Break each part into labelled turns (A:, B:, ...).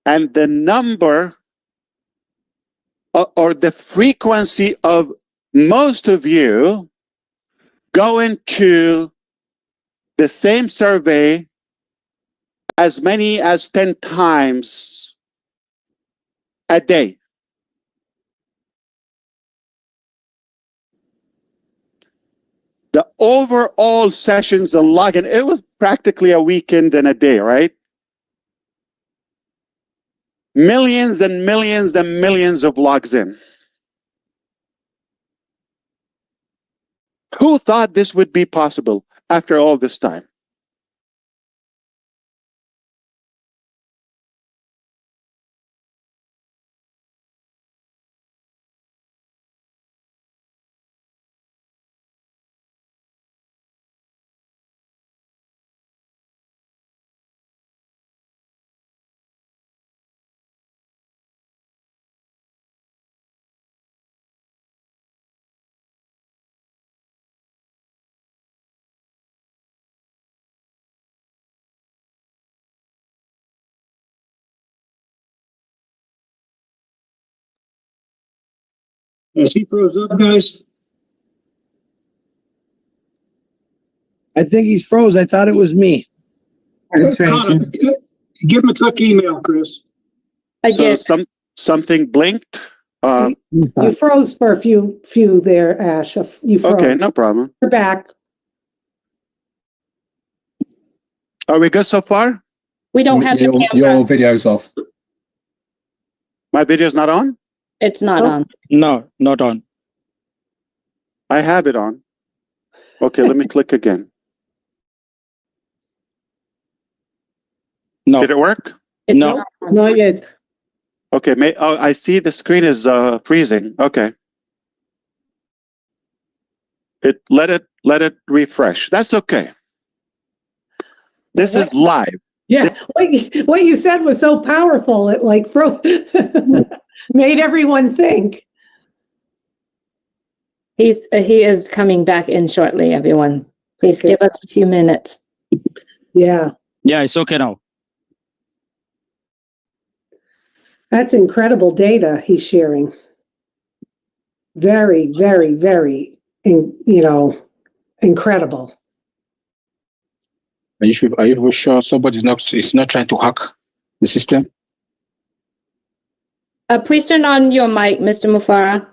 A: and the number or the frequency of most of you go into the same survey as many as 10 times a day. The overall sessions and login, it was practically a weekend and a day, right? Millions and millions and millions of logs in. Who thought this would be possible after all this time?
B: Is he froze up, guys?
C: I think he's froze. I thought it was me.
B: Connor, give him a quick email, Chris.
D: I
A: So
D: did.
A: something blinked.
E: You froze for a few there, Ash. You froze.
A: Okay, no problem.
E: You're back.
A: Are we good so far?
D: We don't have the camera.
F: Your video's off.
A: My video's not on?
D: It's not on.
C: No, not on.
A: I have it on. Okay, let me click again.
C: No.
A: Did it work?
D: It's
C: No.
D: not on.
E: Not yet.
A: Okay, oh, I see the screen is freezing. Okay. Let it refresh. That's okay. This is live.
E: Yeah, what you said was so powerful. It like made everyone think.
D: He is coming back in shortly, everyone. Please
E: Okay.
D: give us a few minutes.
E: Yeah,
C: Yeah, it's okay now.
E: that's incredible data he's sharing. Very, very, very, incredible.
F: Are you sure somebody's not trying to hack the system?
D: Please turn on your mic, Mr. Mufareh.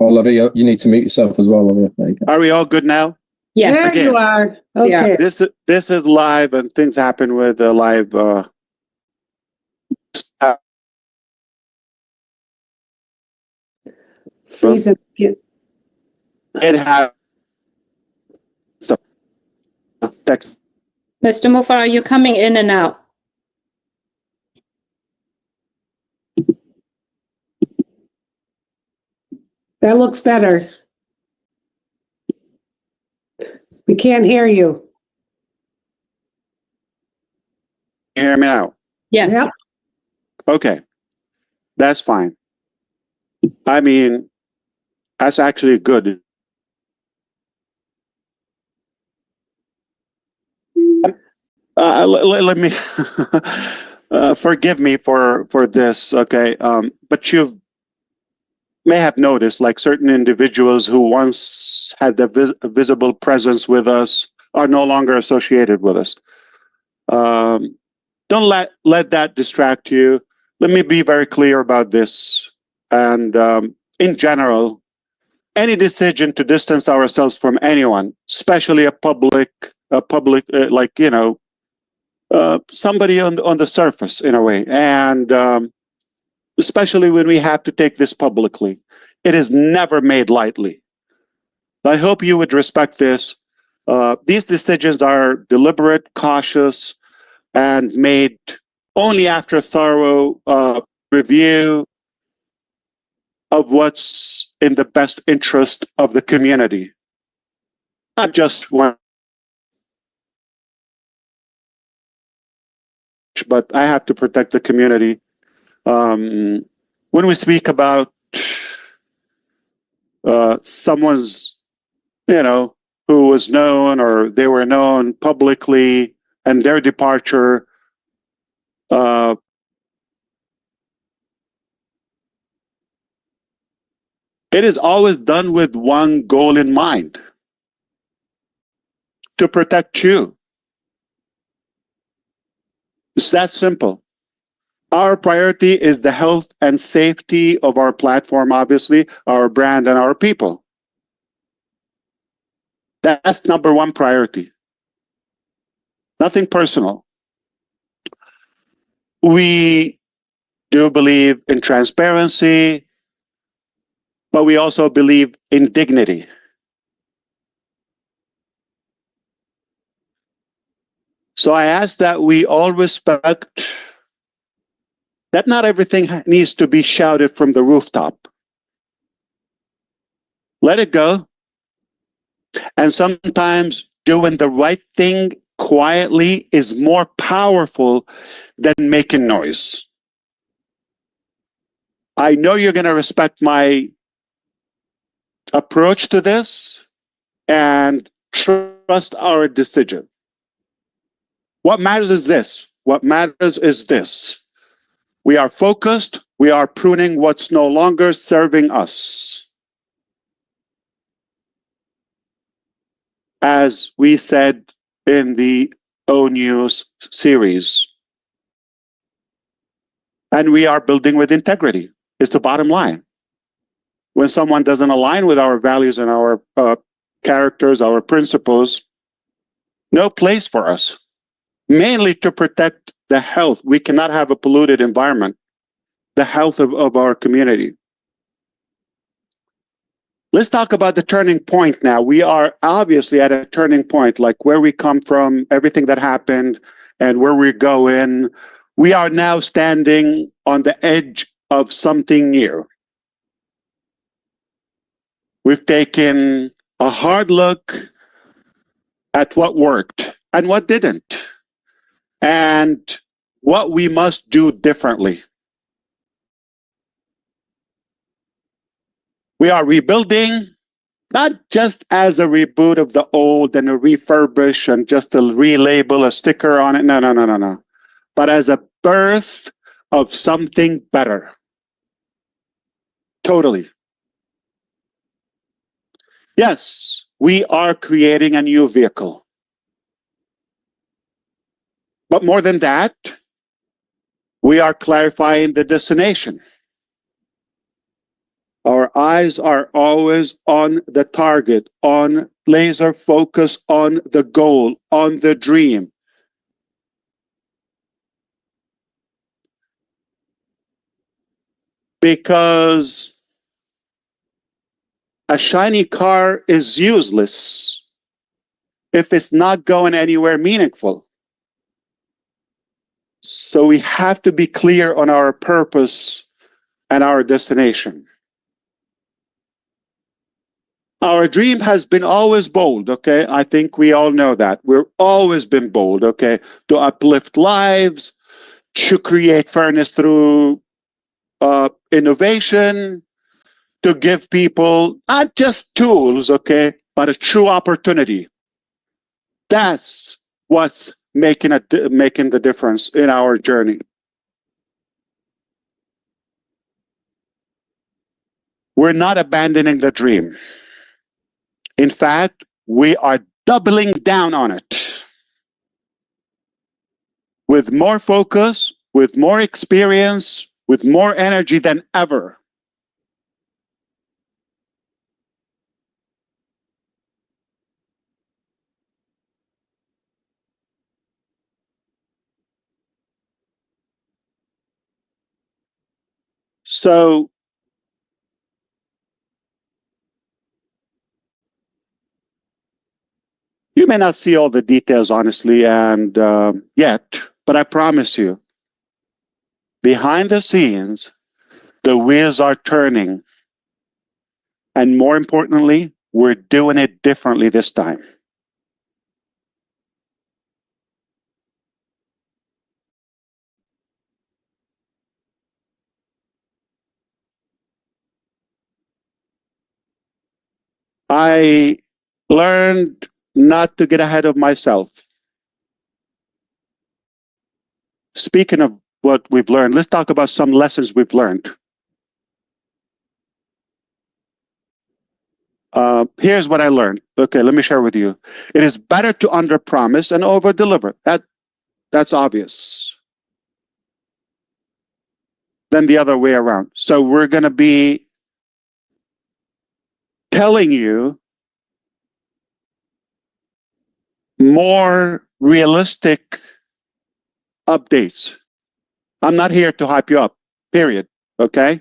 F: Oh, Lovey, you need to mute yourself as well, Lovey. There you go.
A: Are we all good now?
D: Yes.
E: There
A: again.
E: you are.
D: Yeah.
E: Okay.
A: This is live, and things happen with the live.
E: Freezing.
A: It has.
D: Mr. Mufareh, you're coming in and out.
E: That looks better. We can't hear you.
A: You hear me now?
D: Yes.
E: Yep.
A: Okay, that's fine. I mean, that's actually good. Let me forgive me for this, okay? But you may have noticed, like certain individuals who once had the visible presence with us are no longer associated with us. Don't let that distract you. Let me be very clear about this. And in general, any decision to distance ourselves from anyone, especially a public, like, somebody on the surface in a way, and especially when we have to take this publicly, it is never made lightly. I hope you would respect this. These decisions are deliberate, cautious, and made only after thorough review of what's in the best interest of the community, not just one. But I have to protect the community. When we speak about someone's, who was known or they were known publicly and their departure, Uh, it is always done with one goal in mind: to protect you. It's that simple. Our priority is the health and safety of our platform, obviously, our brand, and our people. That's number one priority. Nothing personal. We do believe in transparency, but we also believe in dignity. So I ask that we all respect that not everything needs to be shouted from the rooftop. Let it go. And sometimes doing the right thing quietly is more powerful than making noise. I know you're going to respect my approach to this and trust our decision. What matters is this. What matters is this. We are focused. We are pruning what's no longer serving us. As we said in the O News series. And we are building with integrity. It's the bottom line. When someone doesn't align with our values and our characters, our principles, no place for us. Mainly to protect the health. We cannot have a polluted environment. The health of our community. Let's talk about the turning point now. We are obviously at a turning point, like where we come from, everything that happened, and where we're going. We are now standing on the edge of something new. We've taken a hard look at what worked and what didn't, and what we must do differently. We are rebuilding, not just as a reboot of the old and a refurbish and just a relabel, a sticker on it. No. But as a birth of something better. Totally. Yes, we are creating a new vehicle. But more than that, we are clarifying the destination. Our eyes are always on the target, on laser focus, on the goal, on the dream. Because a shiny car is useless if it's not going anywhere meaningful. So we have to be clear on our purpose and our destination. Our dream has been always bold, okay? I think we all know that. We've always been bold, okay? To uplift lives, to create fairness through innovation, to give people not just tools, okay, but a true opportunity. That's what's making the difference in our journey. We're not abandoning the dream. In fact, we are doubling down on it. With more focus, with more experience, with more energy than ever. So you may not see all the details, honestly, and yet, but I promise you, behind the scenes, the wheels are turning. And more importantly, we're doing it differently this time. I learned not to get ahead of myself. Speaking of what we've learned. Let's talk about some lessons we've learned. Here's what I learned. Okay, let me share with you. It is better to underpromise and overdeliver. That's obvious. Than the other way around. So we're going to be telling you more realistic updates. I'm not here to hype you up, period. Okay?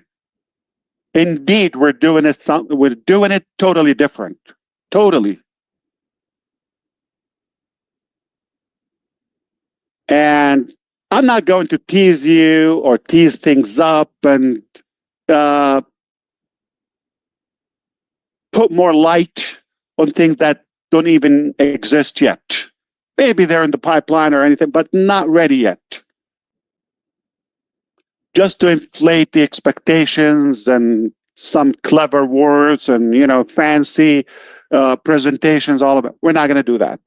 A: Indeed, we're doing it totally different. Totally. And I'm not going to tease you or tease things up and put more light on things that don't even exist yet. Maybe they're in the pipeline or anything, but not ready yet. Just to inflate the expectations and some clever words and, fancy presentations, all of it. We're not going to do that.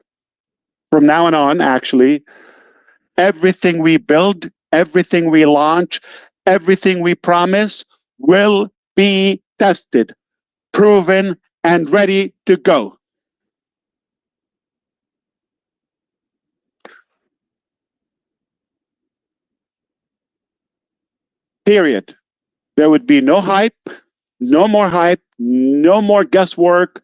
A: From now on, actually, everything we build, everything we launch, everything we promise will be tested, proven, and ready to go. Period. There would be no hype, no more guesswork,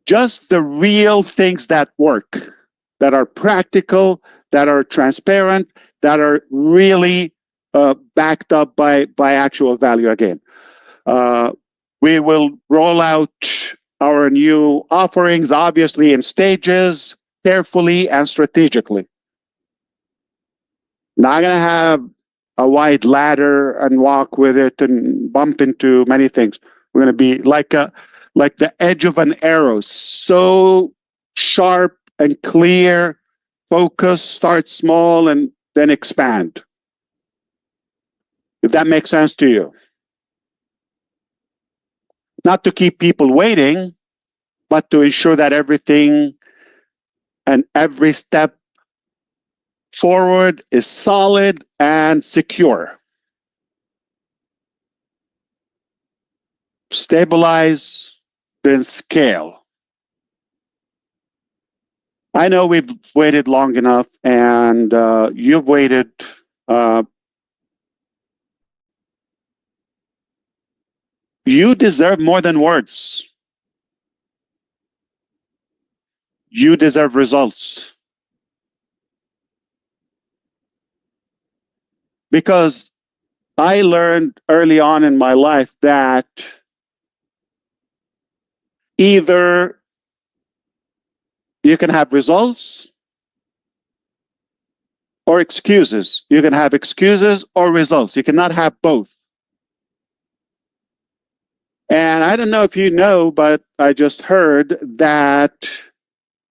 A: just the real things that work, that are practical, that are transparent, that are really backed up by actual value again. We will roll out our new offerings, obviously in stages, carefully and strategically. Not going to have a wide ladder and walk with it and bump into many things. We're going to be like the edge of an arrow, so sharp and clear. Focus, start small, and then expand. If that makes sense to you. Not to keep people waiting, but to ensure that everything and every step forward is solid and secure. Stabilize, then scale. I know we've waited long enough, and you've waited. You deserve more than words. You deserve results. Because I learned early on in my life that either you can have results or excuses. You can have excuses or results. You cannot have both. And I don't know if you know, but I just heard that,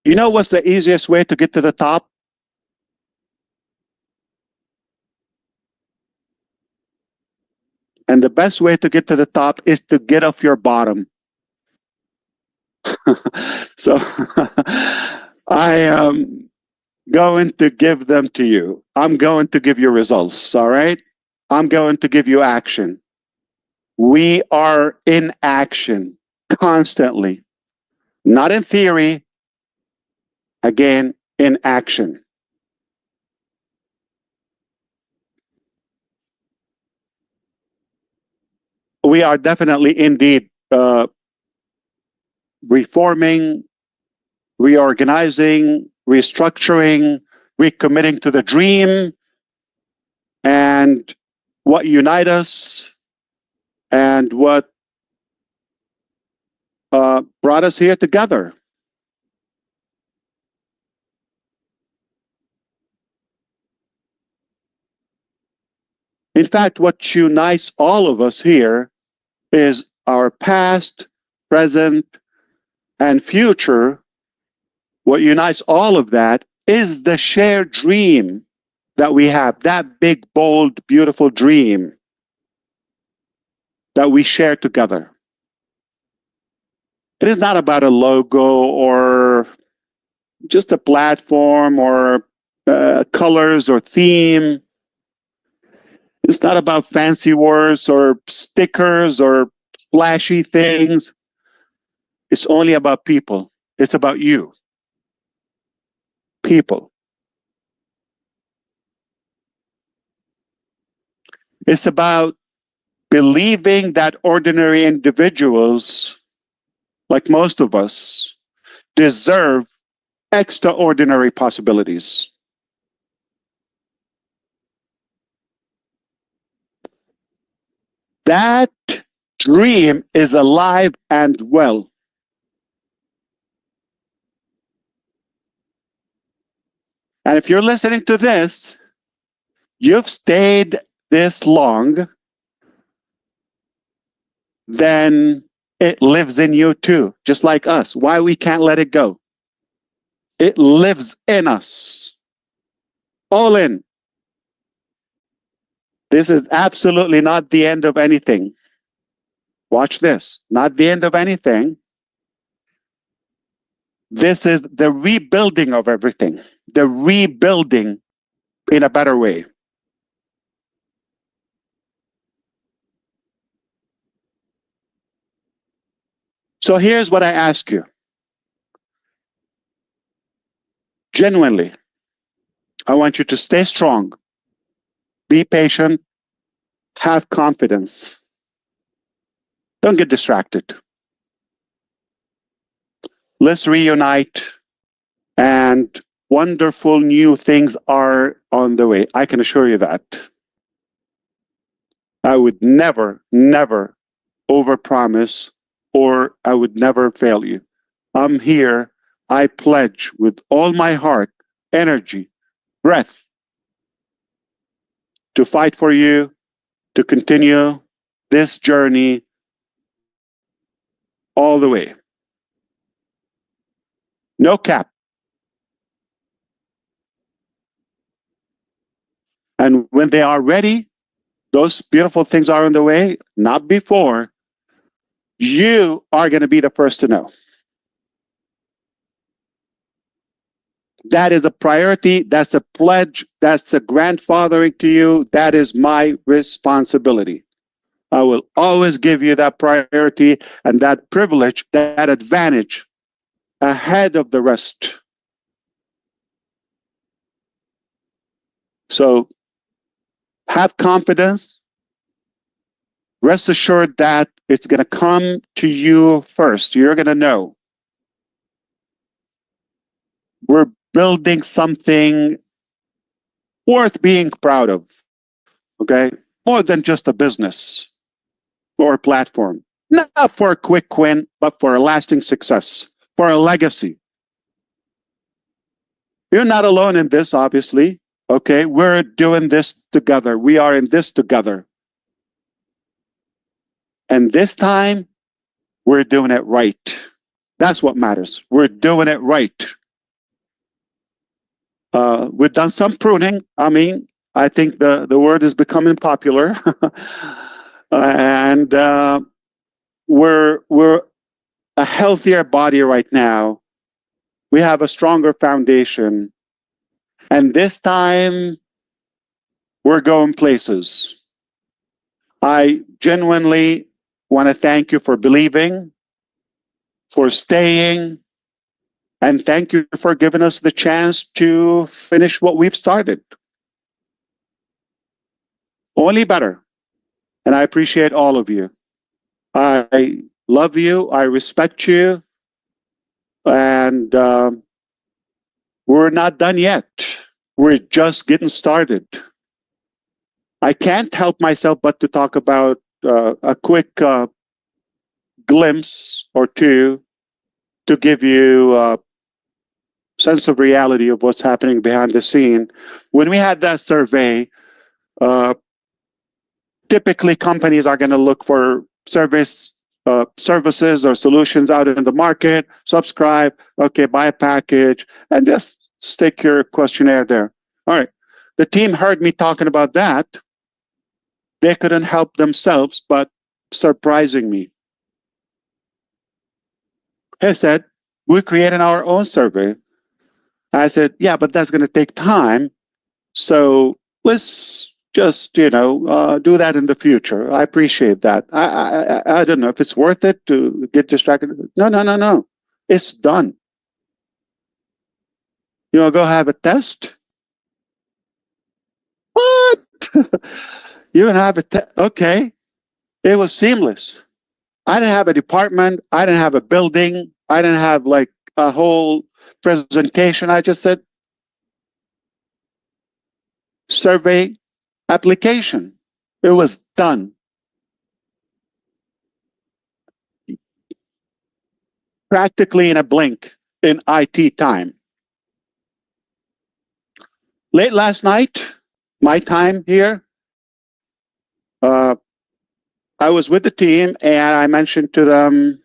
A: what's the easiest way to get to the top? And the best way to get to the top is to get off your bottom. So I am going to give them to you. I'm going to give you results, all right? I'm going to give you action. We are in action constantly, not in theory, again, in action. We are definitely indeed reforming, reorganizing, restructuring, recommitting to the dream and what unites us and what brought us here together. In fact, what unites all of us here is our past, present, and future. What unites all of that is the shared dream that we have, that big, bold, beautiful dream that we share together. It is not about a logo or just a platform or colors or theme. It's not about fancy words or stickers or flashy things. It's only about people. It's about you. People. It's about believing that ordinary individuals, like most of us, deserve extraordinary possibilities. That dream is alive and well. And if you're listening to this, you've stayed this long, then it lives in you too, just like us. Why we can't let it go? It lives in us. All in. This is absolutely not the end of anything. Watch this. Not the end of anything. This is the rebuilding of everything. The rebuilding in a better way. So here's what I ask you. Genuinely, I want you to stay strong, be patient, have confidence. Don't get distracted. Let's reunite, and wonderful new things are on the way. I can assure you that. I would never, never overpromise, or I would never fail you. I'm here. I pledge with all my heart, energy, breath to fight for you, to continue this journey all the way. No cap. And when they are ready, those beautiful things are on the way, not before. You are going to be the first to know. That is a priority. That's a pledge. That's a grandfathering to you. That is my responsibility. I will always give you that priority and that privilege, that advantage ahead of the rest. So have confidence. Rest assured that it's going to come to you first. You're going to know. We're building something worth being proud of. Okay? More than just a business or a platform. Not for a quick win, but for a lasting success, for a legacy. You're not alone in this, obviously. Okay? We're doing this together. We are in this together. And this time, we're doing it right. That's what matters. We're doing it right. We've done some pruning. I mean, I think the word is becoming popular. And we're a healthier body right now. We have a stronger foundation. And this time, we're going places. I genuinely want to thank you for believing, for staying, and thank you for giving us the chance to finish what we've started. Only better. And I appreciate all of you. I love you. I respect you. And we're not done yet. We're just getting started. I can't help myself but to talk about a quick glimpse or two to give you a sense of reality of what's happening behind the scene. When we had that survey, typically companies are going to look for services or solutions out in the market, subscribe, okay, buy a package, and just stick your questionnaire there. All right. The team heard me talking about that. They couldn't help themselves but surprising me. They said, we're creating our own survey. I said, yeah, but that's going to take time. So let's just, do that in the future. I appreciate that. I don't know if it's worth it to get distracted. No. It's done. You want to go have a test? What? You don't have a test? Okay. It was seamless. I didn't have a department. I didn't have a building. I didn't have like a whole presentation. I just said, survey application. It was done. Practically in a blink in IT time. Late last night, my time here, I was with the team and I mentioned to them,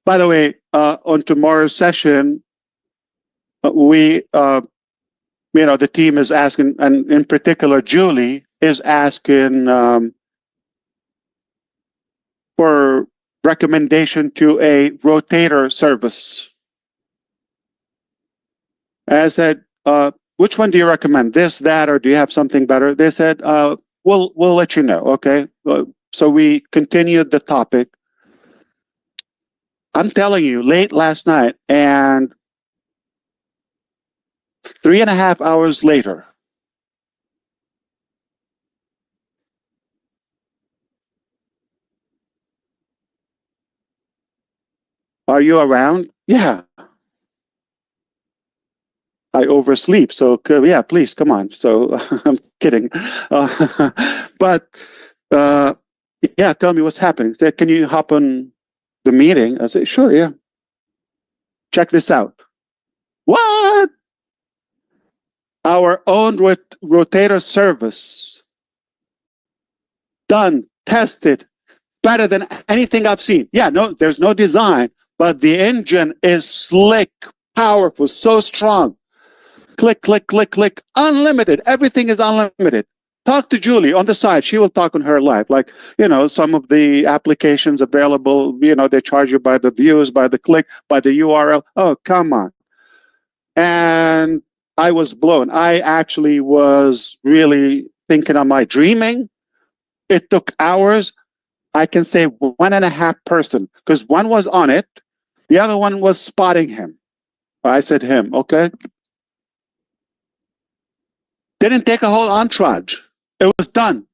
A: by the way, on tomorrow's session, the team is asking, and in particular, Julie is asking for recommendation to a rotator service. And I said, which one do you recommend? This, that, or do you have something better? They said, we'll let you know. Okay. So we continued the topic. I'm telling you, late last night, and 3.5 hours later, are you around? Yeah. I oversleep. So yeah, please come on. So I'm kidding. But yeah, tell me what's happening. Can you hop on the meeting? I said, sure, yeah. Check this out. What? Our own rotator service. Done, tested, better than anything I've seen. Yeah, no, there's no design, but the engine is slick, powerful, so strong. Click, click, click, click, unlimited. Everything is unlimited. Talk to Julie on the side. She will talk on her live. Like, some of the applications available, they charge you by the views, by the click, by the URL. Oh, come on. And I was blown. I actually was really thinking, am I dreaming? It took hours. I can say 1.5 person, because one was on it. The other one was spotting him. I said him, okay. Didn't take a whole entourage. It was done.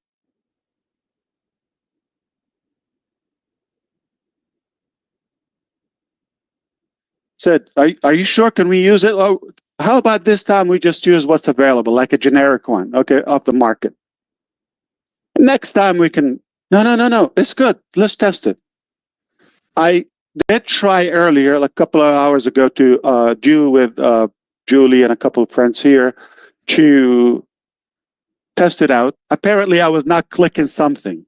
A: Said, are you sure? Can we use it? Oh, how about this time we just use what's available, like a generic one, okay, off the market. Next time we can, no, it's good. Let's test it. I did try earlier, like a couple of hours ago, to do with Julie and a couple of friends here to test it out. Apparently, I was not clicking something.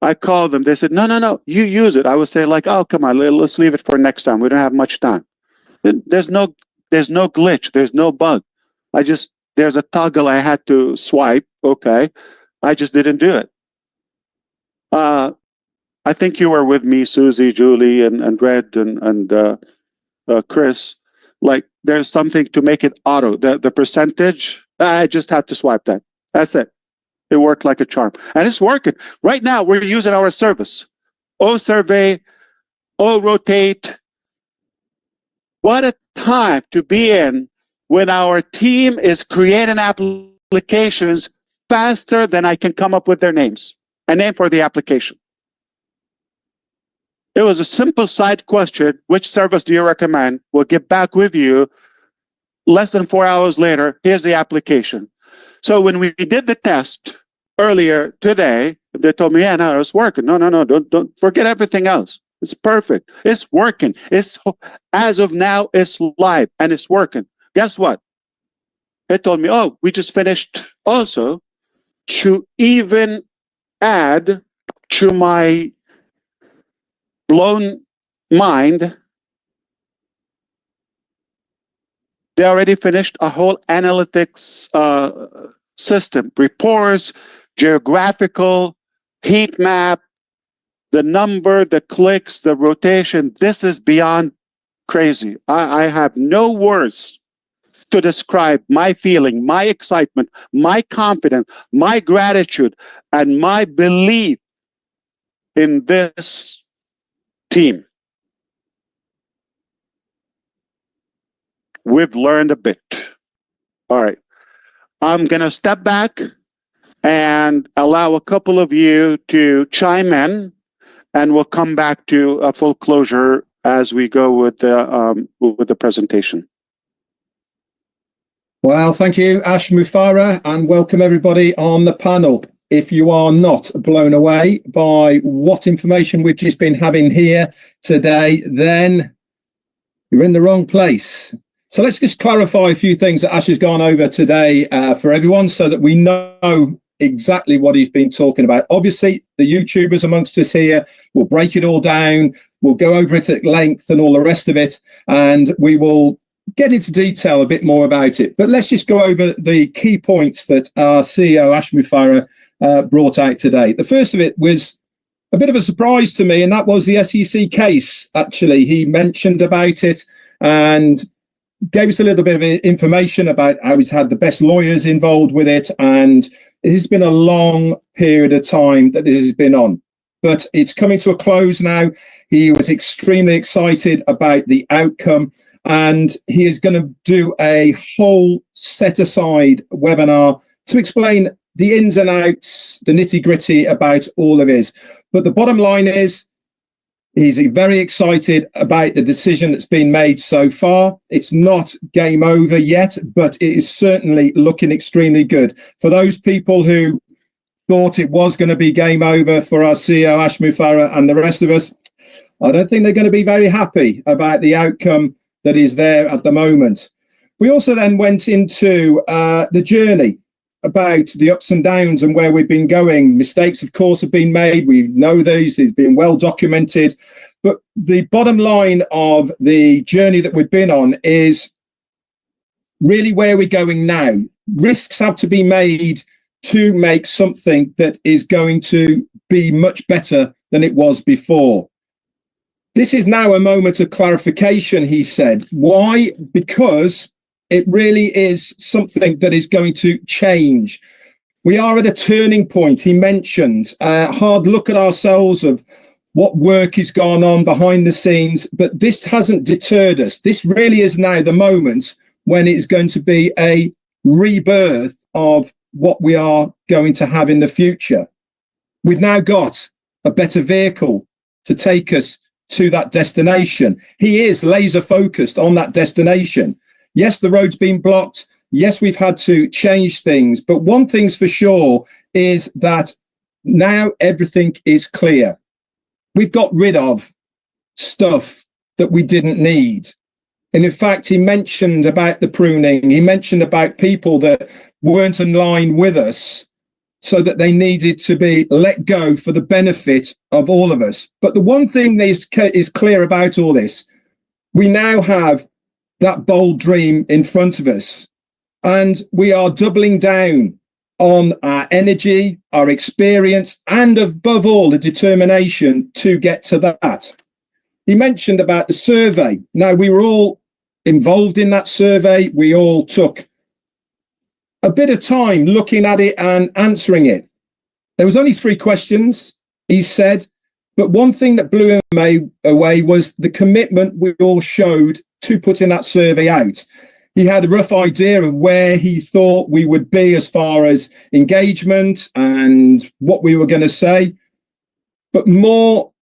A: I called them. They said, no, you use it. I would say, like, oh, come on, let's leave it for next time. We don't have much time. There's no glitch. There's no bug. There's a toggle I had to swipe. Okay. I just didn't do it. I think you were with me, Susie, Julie, and Red, and Chris. Like, there's something to make it auto. The percentage, I just have to swipe that. That's it. It worked like a charm. And it's working. Right now, we're using our service. Survey, Rotate. What a time to be in when our team is creating applications faster than I can come up with their names. A name for the application. It was a simple side question. Which service do you recommend? We'll get back with you. Less than 4 hours later, here's the application. So when we did the test earlier today, they told me, yeah, no, it's working. No, don't forget everything else. It's perfect. It's working. As of now, it's live and it's working. Guess what? They told me, oh, we just finished also to even add to my blown mind. They already finished a whole analytics system, reports, geographical, heat map, the number, the clicks, the rotation. This is beyond crazy. I have no words to describe my feeling, my excitement, my confidence, my gratitude, and my belief in this team. We've learned a bit. All right. I'm going to step back and allow a couple of you to chime in, and we'll come back to a full closure as we go with the presentation.
G: Well, thank you, Ash Mufareh, and welcome everybody on the panel. If you are not blown away by what information we've just been having here today, then you're in the wrong place. So let's just clarify a few things that Ash has gone over today for everyone so that we know exactly what he's been talking about. Obviously, the YouTubers amongst us here will break it all down. We'll go over it at length and all the rest of it, and we will get into detail a bit more about it. But let's just go over the key points that our CEO, Ash Mufareh, brought out today. The first of it was a bit of a surprise to me, and that was the SEC case. Actually, he mentioned about it and gave us a little bit of information about how he's had the best lawyers involved with it, and it has been a long period of time that this has been on. But it's coming to a close now. He was extremely excited about the outcome, and he is going to do a whole set-aside webinar to explain the ins and outs, the nitty-gritty about all of this. But the bottom line is, he's very excited about the decision that's been made so far. It's not game over yet, but it is certainly looking extremely good. For those people who thought it was going to be game over for our CEO, Ash Mufareh, and the rest of us, I don't think they're going to be very happy about the outcome that is there at the moment. We also then went into the journey about the ups and downs and where we've been going. Mistakes, of course, have been made. We know these. It's been well documented. But the bottom line of the journey that we've been on is really where we're going now. Risks have to be made to make something that is going to be much better than it was before. This is now a moment of clarification, he said. Why? Because it really is something that is going to change. We are at a turning point. He mentioned a hard look at ourselves of what work has gone on behind the scenes, but this hasn't deterred us. This really is now the moment when it's going to be a rebirth of what we are going to have in the future. We've now got a better vehicle to take us to that destination. He is laser focused on that destination. Yes, the road's been blocked. Yes, we've had to change things. But one thing's for sure is that now everything is clear. We've got rid of stuff that we didn't need. And in fact, he mentioned about the pruning. He mentioned about people that weren't in line with us, so that they needed to be let go for the benefit of all of us. But the one thing that is clear about all this, we now have that bold dream in front of us, and we are doubling down on our energy, our experience, and above all, the determination to get to that. He mentioned about the survey. Now, we were all involved in that survey. We all took a bit of time looking at it and answering it. There was only 3 questions, he said, but one thing that blew him away was the commitment we all showed to putting that survey out. He had a rough idea of where he thought we would be as far as engagement and what we were going to say, but more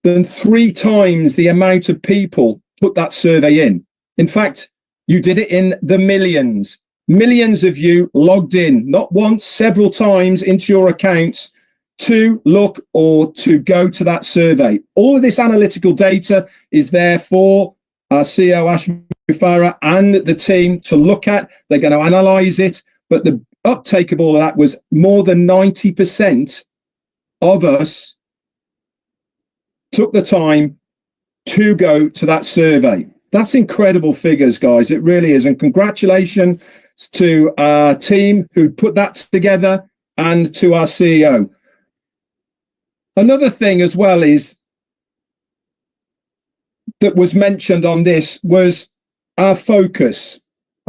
G: than 3 times the amount of people put that survey in. In fact, you did it in the millions. Millions of you logged in, not once, several times into your accounts to look or to go to that survey. All of this analytical data is there for our CEO, Ash Mufareh, and the team to look at. They're going to analyze it. But the uptake of all of that was more than 90% of us took the time to go to that survey. That's incredible figures, guys. It really is. And congratulations to our team who put that together and to our CEO. Another thing as well is that was mentioned on this was our focus.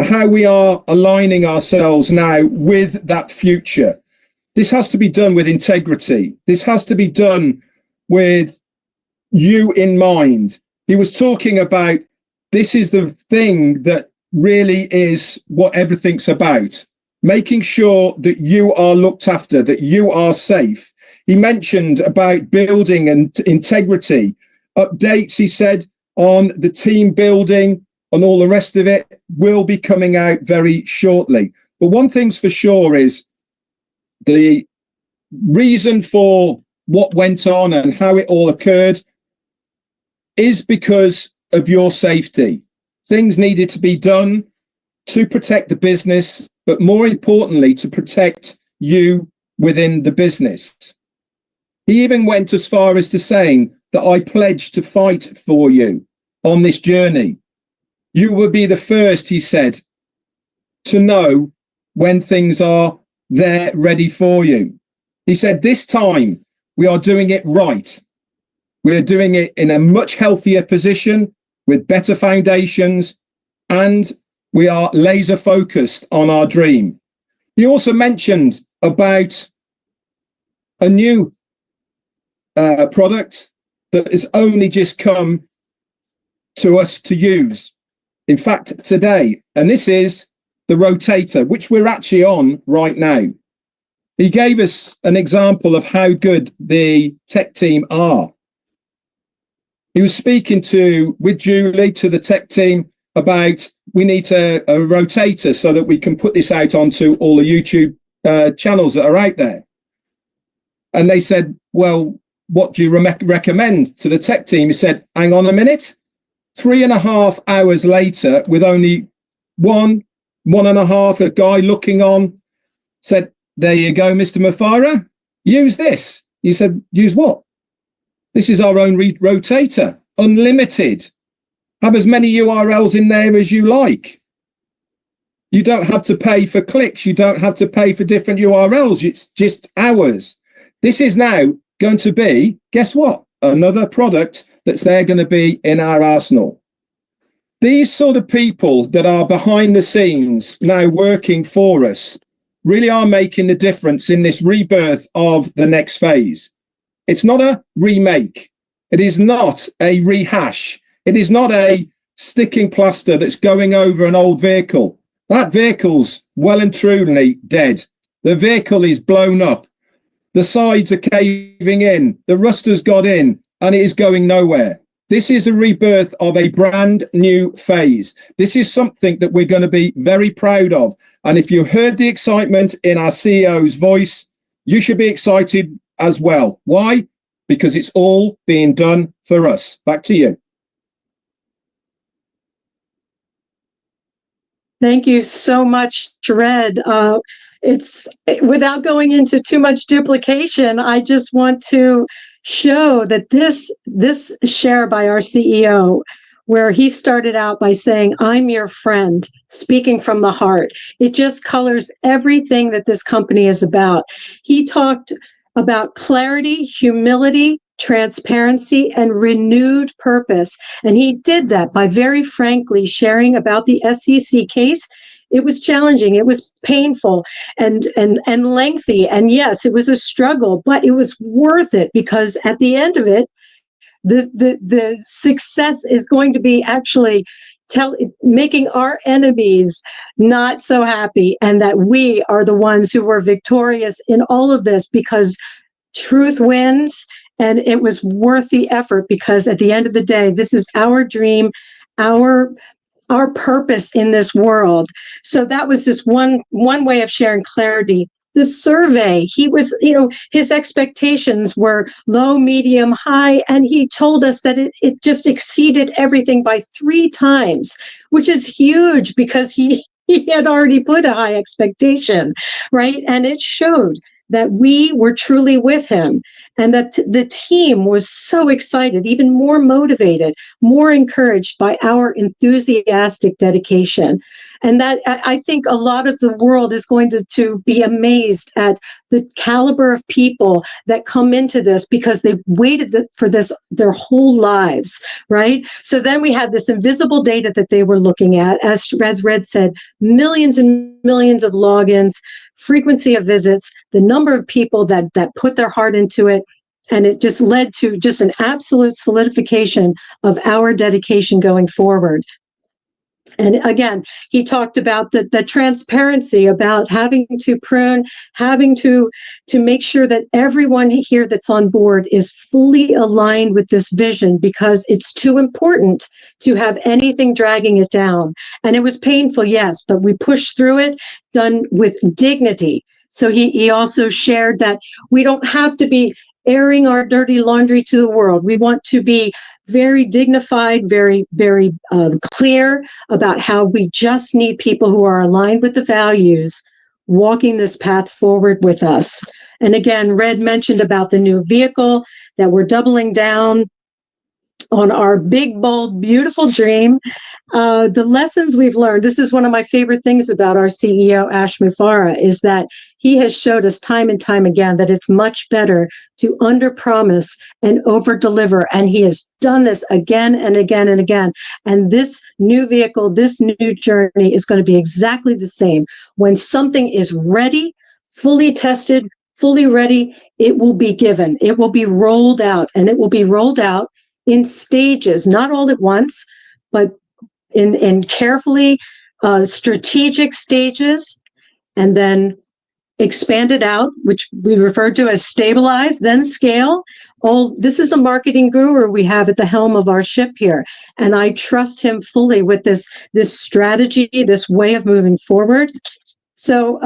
G: how we are aligning ourselves now with that future. This has to be done with integrity. This has to be done with you in mind. He was talking about this is the thing that really is what everything's about. Making sure that you are looked after, that you are safe. He mentioned about building and integrity. Updates, he said, on the team building and all the rest of it will be coming out very shortly. But one thing's for sure is the reason for what went on and how it all occurred is because of your safety. Things needed to be done to protect the business, but more importantly, to protect you within the business. He even went as far as to saying that I pledge to fight for you on this journey. You will be the first, he said, to know when things are there ready for you. He said, this time we are doing it right. We're doing it in a much healthier position with better foundations, and we are laser focused on our dream. He also mentioned about a new product that has only just come to us to use. In fact, today, and this is the rotator, which we're actually on right now. He gave us an example of how good the tech team are. He was speaking with Julie, to the tech team, about we need a rotator so that we can put this out onto all the YouTube channels that are out there. And they said, well, what do you recommend to the tech team? He said, hang on a minute. 3.5 hours later, with only one and a half, a guy looking on, said, there you go, Mr. Mufareh, use this. He said, use what? This is our own rotator, unlimited. Have as many URLs in there as you like. You don't have to pay for clicks. You don't have to pay for different URLs. It's just ours. This is now going to be, guess what? Another product that's there going to be in our arsenal. These sort of people that are behind the scenes now working for us really are making the difference in this rebirth of the next phase. It's not a remake. It is not a rehash. It is not a sticking plaster that's going over an old vehicle. That vehicle's well and truly dead. The vehicle is blown up. The sides are caving in. The rust has got in, and it is going nowhere. This is the rebirth of a brand new phase. This is something that we're going to be very proud of. And if you heard the excitement in our CEO's voice, you should be excited as well. Why? Because it's all being done for us. Back to you.
E: Thank you so much, Red. It's without going into too much duplication, I just want to show that this share by our CEO, where he started out by saying, I'm your friend, speaking from the heart. It just colors everything that this company is about. He talked about clarity, humility, transparency, and renewed purpose. And he did that by very frankly sharing about the SEC case. It was challenging, it was painful and lengthy. And yes, it was a struggle, but it was worth it, because at the end of it, the success is going to be actually making our enemies not so happy, and that we are the ones who were victorious in all of this, because truth wins. And it was worth the effort, because at the end of the day, this is our dream, our purpose in this world. So that was just one way of sharing clarity. The survey, his expectations were low, medium, high, and he told us that it just exceeded everything by 3 times, which is huge, because he had already put a high expectation, right? And it showed that we were truly with him, and that the team was so excited, even more motivated, more encouraged by our enthusiastic dedication. And that I think a lot of the world is going to be amazed at the caliber of people that come into this because they've waited for this their whole lives, right? So then we had this invisible data that they were looking at, as Red said, millions and millions of logins, frequency of visits, the number of people that put their heart into it. And it just led to just an absolute solidification of our dedication going forward. And again, he talked about the transparency, about having to prune, having to make sure that everyone here that's on board is fully aligned with this vision, because it's too important to have anything dragging it down. And it was painful, yes, but we pushed through it, done with dignity. So he also shared that we don't have to be airing our dirty laundry to the world. We want to be very dignified, very, very clear about how we just need people who are aligned with the values walking this path forward with us. And again, Red mentioned about the new vehicle, that we're doubling down on our big, bold, beautiful dream. The lessons we've learned, this is one of my favorite things about our CEO, Ash Mufareh, is that he has showed us time and time again that it's much better to under-promise and over-deliver. And he has done this again and again and again. And this new vehicle, this new journey is going to be exactly the same. When something is ready, fully tested, fully ready, it will be given. It will be rolled out, and it will be rolled out in stages, not all at once, but in carefully strategic stages, and then expanded out, which we refer to as stabilize, then scale. This is a marketing guru we have at the helm of our ship here, and I trust him fully with this strategy, this way of moving forward. So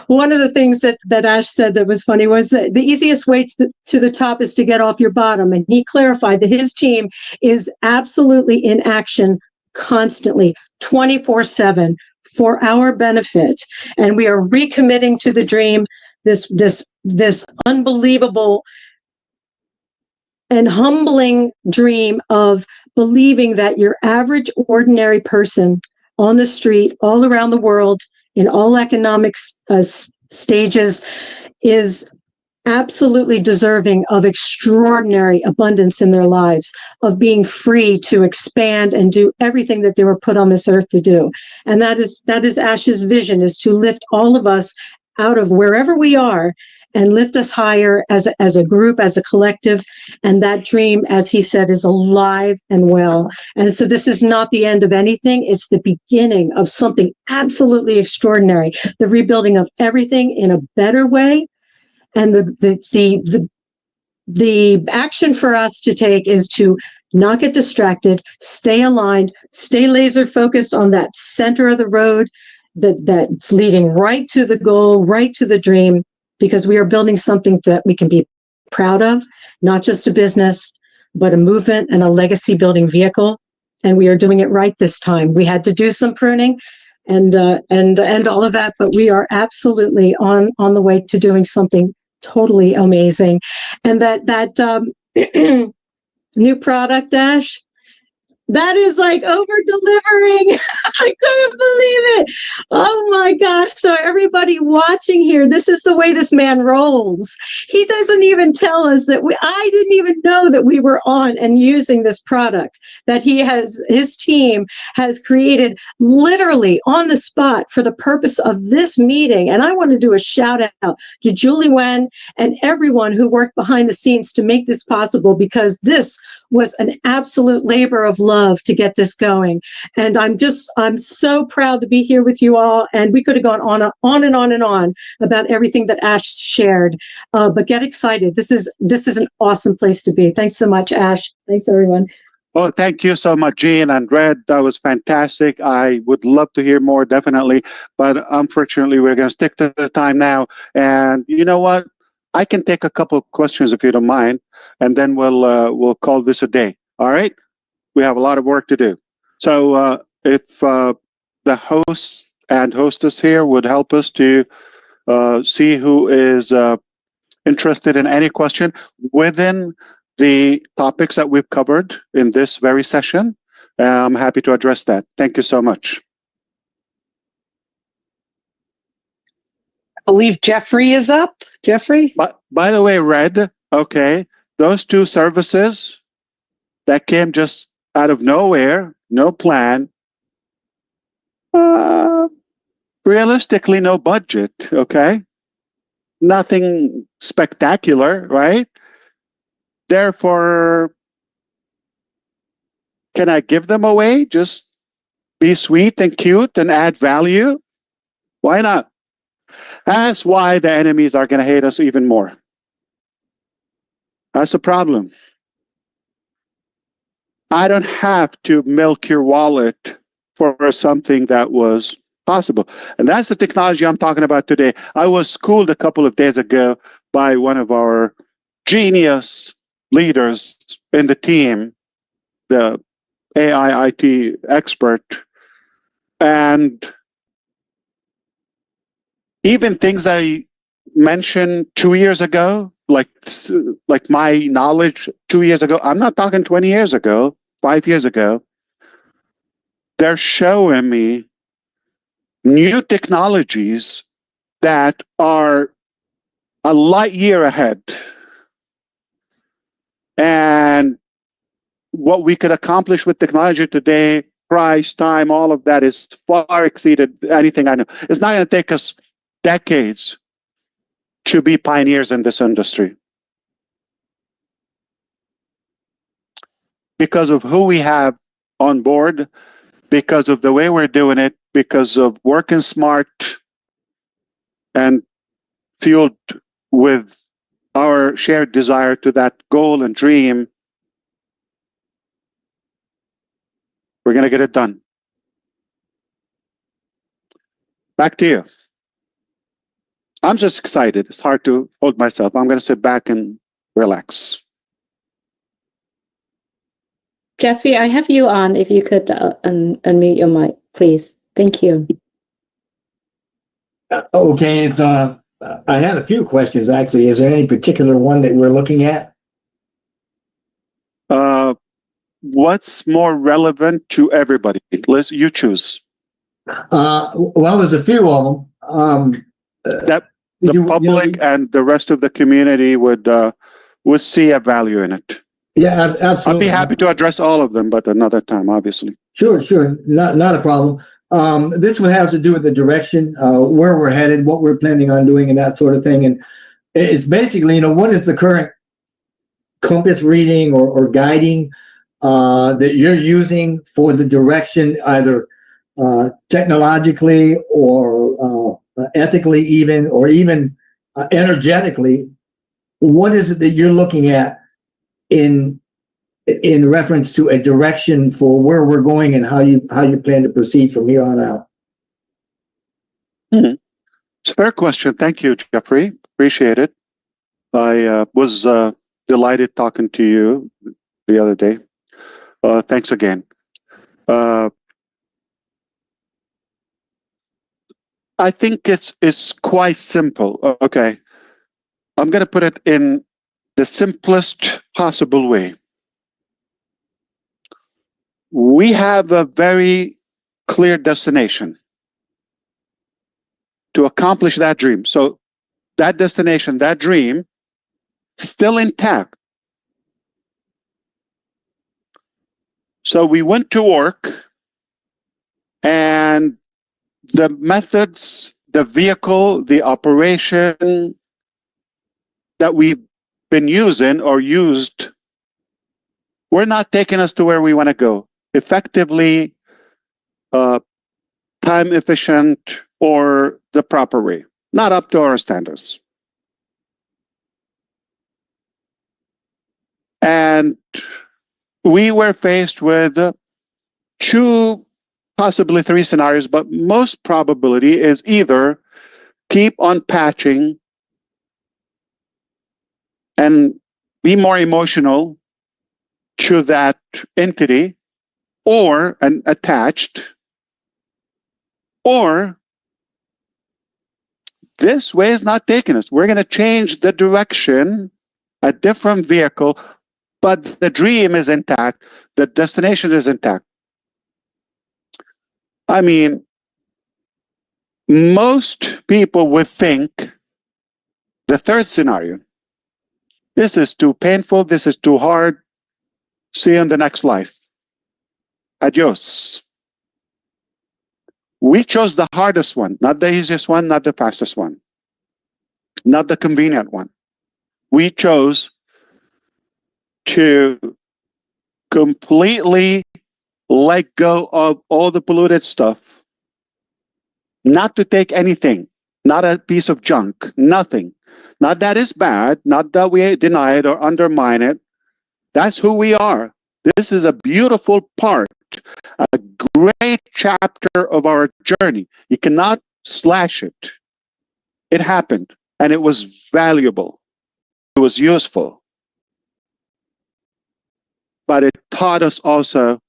E: one of the things that Ash said that was funny was the easiest way to the top is to get off your bottom. And he clarified that his team is absolutely in action constantly, 24/7 for our benefit. And we are recommitting to the dream, this unbelievable and humbling dream of believing that your average ordinary person on the street, all around the world, in all economic stages, is absolutely deserving of extraordinary abundance in their lives, of being free to expand and do everything that they were put on this earth to do. And that is Ash's vision, is to lift all of us out of wherever we are and lift us higher as a group, as a collective. And that dream, as he said, is alive and well. And so this is not the end of anything. It's the beginning of something absolutely extraordinary, the rebuilding of everything in a better way. And the action for us to take is to not get distracted, stay aligned, stay laser focused on that center of the road that's leading right to the goal, right to the dream, because we are building something that we can be proud of, not just a business, but a movement and a legacy building vehicle. And we are doing it right this time. We had to do some pruning and all of that, but we are absolutely on the way to doing something totally amazing. And that new product, Ash, that is like over delivering. I couldn't believe it. Oh my gosh. So everybody watching here, this is the way this man rolls. He doesn't even tell us that I didn't even know that we were on and using this product that his team has created literally on the spot for the purpose of this meeting. And I want to do a shout out to Julie Wen and everyone who worked behind the scenes to make this possible, because this was an absolute labor of love to get this going. And I'm so proud to be here with you all. And we could have gone on and on and on about everything that Ash shared. But get excited. This is an awesome place to be. Thanks so much, Ash. Thanks, everyone.
A: Well, thank you so much, Jean and Red. That was fantastic. I would love to hear more, definitely. But unfortunately, we're going to stick to the time now. And you know what? I can take a couple of questions if you don't mind, and then we'll call this a day. All right? We have a lot of work to do. So if the host and hostess here would help us to see who is interested in any question within the topics that we've covered in this very session, I'm happy to address that. Thank you so much.
H: believe Jeffrey is up. Jeffrey?
A: But by the way, Red, okay, those two services that came just out of nowhere, no plan, realistically, no budget, okay? Nothing spectacular, right? Therefore, can I give them away? Just be sweet and cute and add value? Why not? That's why the enemies are going to hate us even more. That's a problem. I don't have to milk your wallet for something that was possible. And that's the technology I'm talking about today. I was schooled a couple of days ago by one of our genius leaders in the team, the AI IT expert. And even things I mentioned 2 years ago, like my knowledge 2 years ago, I'm not talking 20 years ago, 5 years ago, they're showing me new technologies that are a light year ahead. And what we could accomplish with technology today, price, time, all of that is far exceeded anything I know. It's not going to take us decades to be pioneers in this industry. Because of who we have on board, because of the way we're doing it, because of working smart and fueled with our shared desire to that goal and dream, we're going to get it done. Back to you. I'm just excited. It's hard to hold myself. I'm going to sit back and relax.
D: Jeffrey, I have you on. If you could unmute your mic, please. Thank you.
B: Okay, I had a few questions actually. Is there any particular one that we're looking at?
A: What's more relevant to everybody? Liz, you choose.
B: Well, there's a few of them.
A: That the public and the rest of the community would see a value in it.
B: Yeah, absolutely.
A: I'd be happy to address all of them, but another time, obviously.
B: Sure, not a problem. This one has to do with the direction, where we're headed, what we're planning on doing, and that sort of thing. And it's basically, what is the current compass reading or guiding that you're using for the direction, either technologically or ethically, even, or even energetically? What is it that you're looking at in reference to a direction for where we're going and how you plan to proceed from here on out?
A: It's a fair question. Thank you, Jeffrey. Appreciate it. I was delighted talking to you the other day. Thanks again. I think it's quite simple. Okay. I'm going to put it in the simplest possible way. We have a very clear destination to accomplish that dream. So that destination, that dream, still intact. So we went to work, and the methods, the vehicle, the operation that we've been using or used, we're not taking us to where we want to go effectively, time efficient, or the proper way, not up to our standards. And we were faced with 2, possibly 3 scenarios, but most probability is either keep on patching and be more emotional to that entity or attached, or this way is not taking us. We're going to change the direction, a different vehicle, but the dream is intact, the destination is intact. I mean, most people would think the third scenario: this is too painful, this is too hard, see you in the next life. Adios. We chose the hardest one, not the easiest one, not the fastest one, not the convenient one. We chose to completely let go of all the polluted stuff, not to take anything, not a piece of junk, nothing. Not that it's bad, not that we deny it or undermine it. That's who we are. This is a beautiful part, a great chapter of our journey. You cannot slash it. It happened, and it was valuable. It was useful. But it taught us also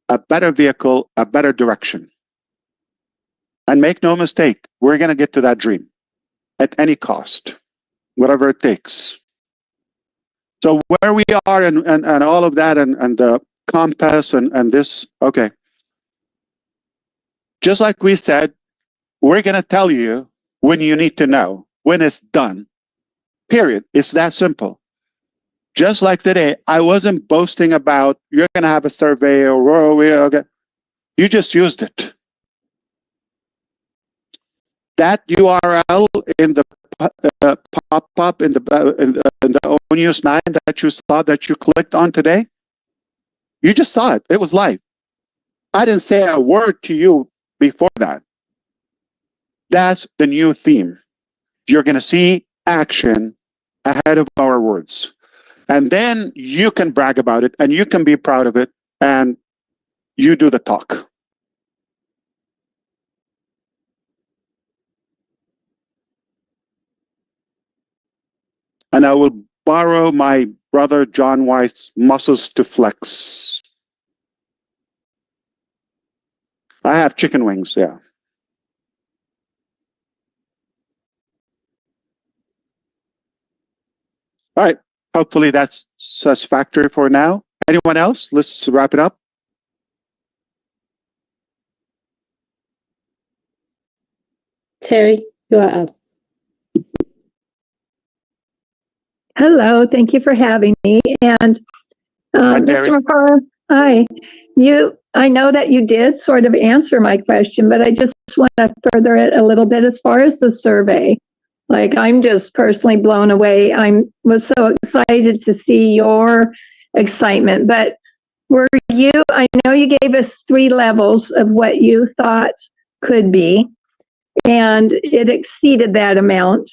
A: a better vehicle, a better direction. And make no mistake, we're going to get to that dream at any cost, whatever it takes. So where we are and all of that and the compass and this, okay. Just like we said, we're going to tell you when you need to know, when it's done, period. It's that simple. Just like today, I wasn't boasting about you're going to have a survey or okay. You just used it. That URL in the pop-up in the ONews 9 that you saw, that you clicked on today, you just saw it. It was live. I didn't say a word to you before that. That's the new theme. You're going to see action ahead of our words. And then you can brag about it and you can be proud of it and you do the talk. And I will borrow my brother John White's muscles to flex. I have chicken wings, yeah. All right. Hopefully that's satisfactory for now. Anyone else? Let's wrap it up.
D: Terry, you are up.
I: Hello, thank you for having me. And Mr. Mufareh, hi. I know that you did sort of answer my question, but I just want to further it a little bit as far as the survey. Like, I'm just personally blown away. I was so excited to see your excitement, but I know you gave us 3 levels of what you thought could be, and it exceeded that amount.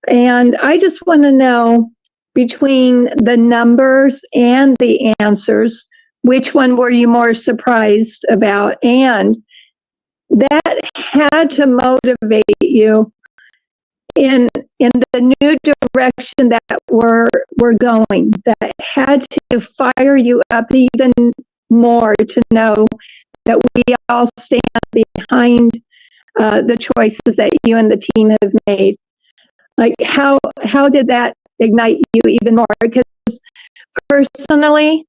I: And I just want to know, between the numbers and the answers, which one were you more surprised about? And that had to motivate you in the new direction that we're going. That had to fire you up even more to know that we all stand behind the choices that you and the team have made. Like, how did that ignite you even more? Because personally,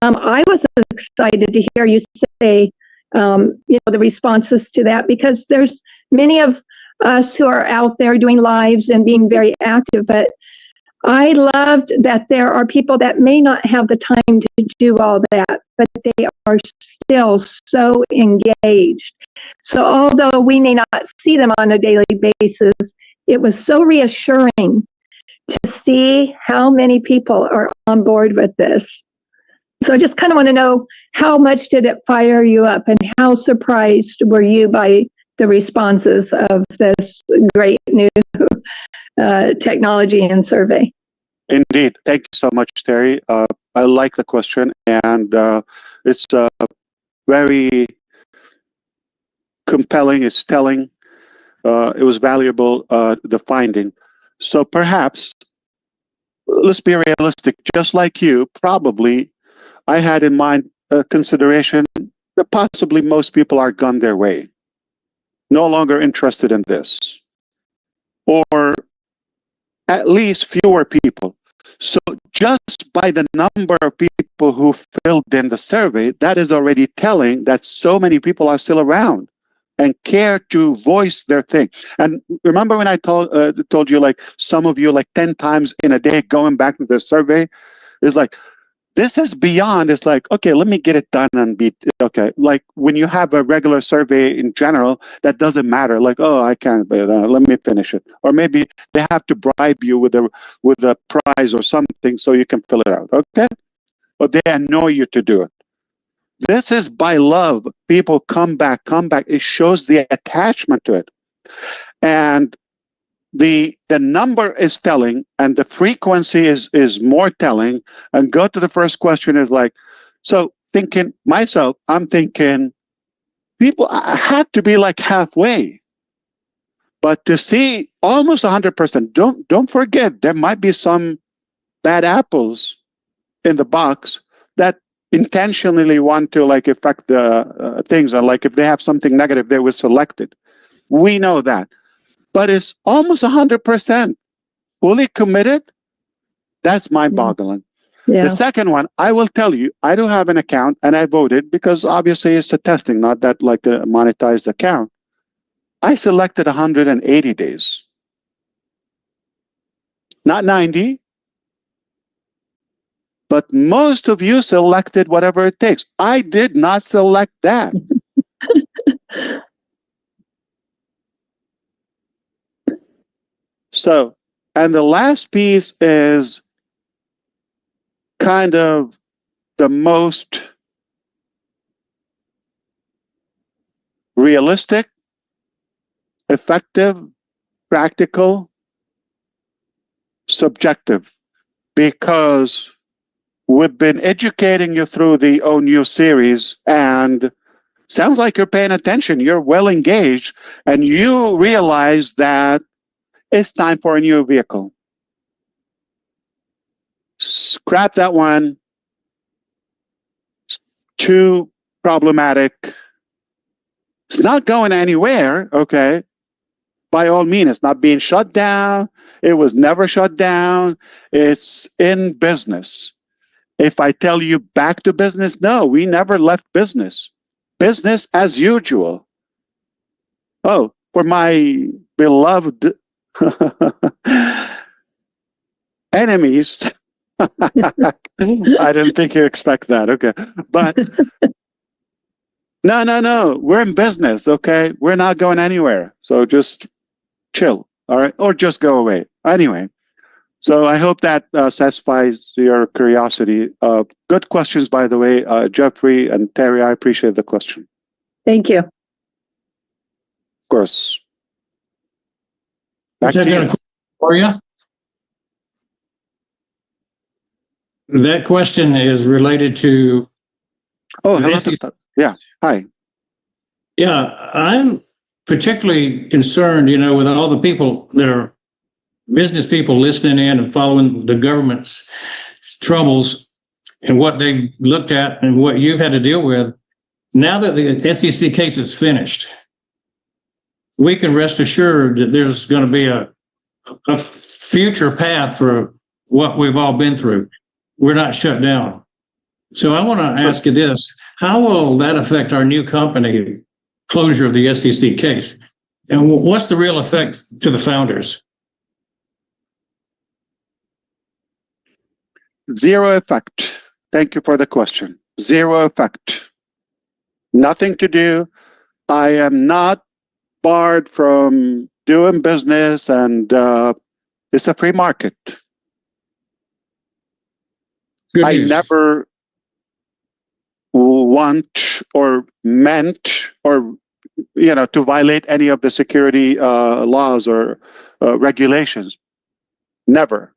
I: I was excited to hear you say, the responses to that, because there's many of us who are out there doing lives and being very active, but I loved that there are people that may not have the time to do all that, but they are still so engaged. So although we may not see them on a daily basis, it was so reassuring to see how many people are on board with this. So I just kind of want to know, how much did it fire you up, and how surprised were you by the responses of this great new technology and survey?
A: Indeed. Thank you so much, Terry. I like the question, and it's very compelling. It's telling. It was valuable, the finding. So perhaps, let's be realistic. Just like you, probably, I had in mind a consideration that possibly most people are gone their way, no longer interested in this, or at least fewer people. So just by the number of people who filled in the survey, that is already telling that so many people are still around. and care to voice their thing. And remember when I told you, like, some of you, like 10 times in a day going back to the survey, it's like, this is beyond. It's like, okay, let me get it done and be okay. Like when you have a regular survey in general, that doesn't matter. Like, oh, I can't, but let me finish it. Or maybe they have to bribe you with a prize or something so you can fill it out. Okay, or they annoy you to do it. This is by love. People come back. It shows the attachment to it, and the number is telling, and the frequency is more telling. And go to the first question is like, so thinking myself, I'm thinking people have to be like halfway, but to see almost 100%. Don't forget there might be some bad apples in the box that intentionally want to like affect the things, and like if they have something negative, they will select it. We know that. But it's almost 100% fully committed. That's mind-boggling.
I: Yeah.
A: The second one, I will tell you, I do have an account and I voted because obviously it's a testing, not that like a monetized account. I selected 180 days, not 90. But most of you selected whatever it takes. I did not select that. So, and the last piece is kind of the most realistic, effective, practical, subjective, because we've been educating you through the ONU series, and sounds like you're paying attention. You're well engaged, and you realize that it's time for a new vehicle. Scrap that one. Too problematic. It's not going anywhere, okay? By all means, it's not being shut down. It was never shut down. It's in business. If I tell you back to business, no, we never left business. Business as usual. Oh, for my beloved enemies. I didn't think you expect that. Okay. But no. We're in business. Okay. We're not going anywhere. So just chill. All right. Or just go away. Anyway. So I hope that satisfies your curiosity. Good questions, by the way, Jeffrey and Terry. I appreciate the question.
I: Thank you.
A: Of course. Back to you.
J: For you? That question is related to.
A: Oh, hello. Yeah. Hi.
J: Yeah, I'm particularly concerned, with all the people that are business people listening in and following the government's troubles and what they've looked at and what you've had to deal with. Now that the SEC case is finished, we can rest assured that there's going to be a future path for what we've all been through. We're not shut down. So I want to ask you this: how will that affect our new company closure of the SEC case? And what's the real effect to the founders?
A: Zero effect. Thank you for the question. Zero effect. Nothing to do. I am not barred from doing business, and it's a free market.
J: Good
A: I
J: news.
A: never want or meant or to violate any of the security laws or regulations. Never.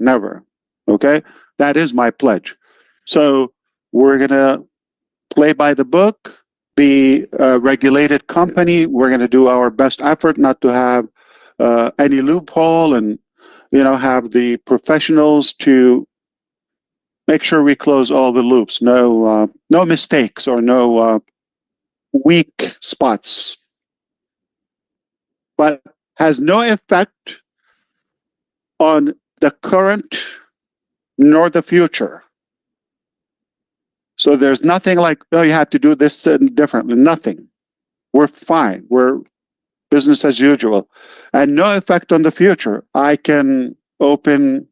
A: Okay, that is my pledge. So we're gonna play by the book, be a regulated company. We're gonna do our best effort not to have any loophole, and have the professionals to make sure we close all the loops. No mistakes or no weak spots. But has no effect on the current nor the future. So there's nothing like, oh, you have to do this differently. Nothing. We're fine. We're business as usual, and no effect on the future. I can open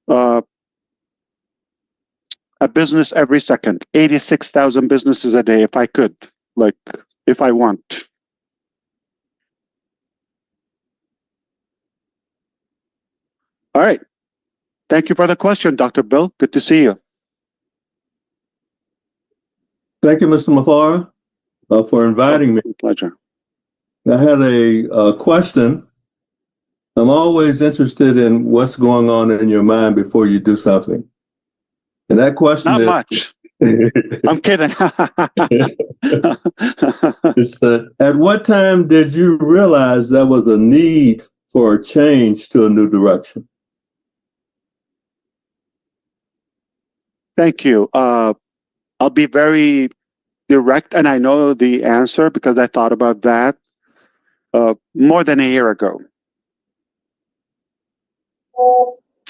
A: a business every second, 86,000 businesses a day if I could, like if I want. All right. Thank you for the question, Dr. Bill. Good to see you.
K: Thank you, Mr. Mufareh, for inviting me.
A: Pleasure.
K: I had a question. I'm always interested in what's going on in your mind before you do something. And that question
A: Not
K: is...
A: much. I'm kidding.
K: At what time did you realize there was a need for a change to a new direction?
A: Thank you. I'll be very direct, and I know the answer because I thought about that more than a year ago.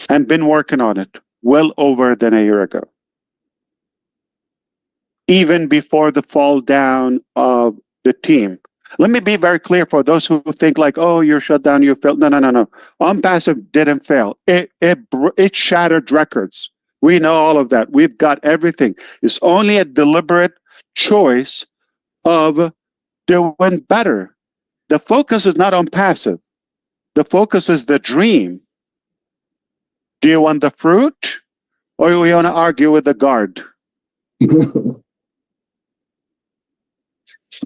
A: And been working on it well over than a year ago. Even before the fall down of the team. Let me be very clear for those who think like, oh, you're shut down, you failed. No. OnPassive didn't fail. It shattered records. We know all of that. We've got everything. It's only a deliberate choice of doing better. The focus is not on passive. The focus is the dream. Do you want the fruit, or do you want to argue with the guard?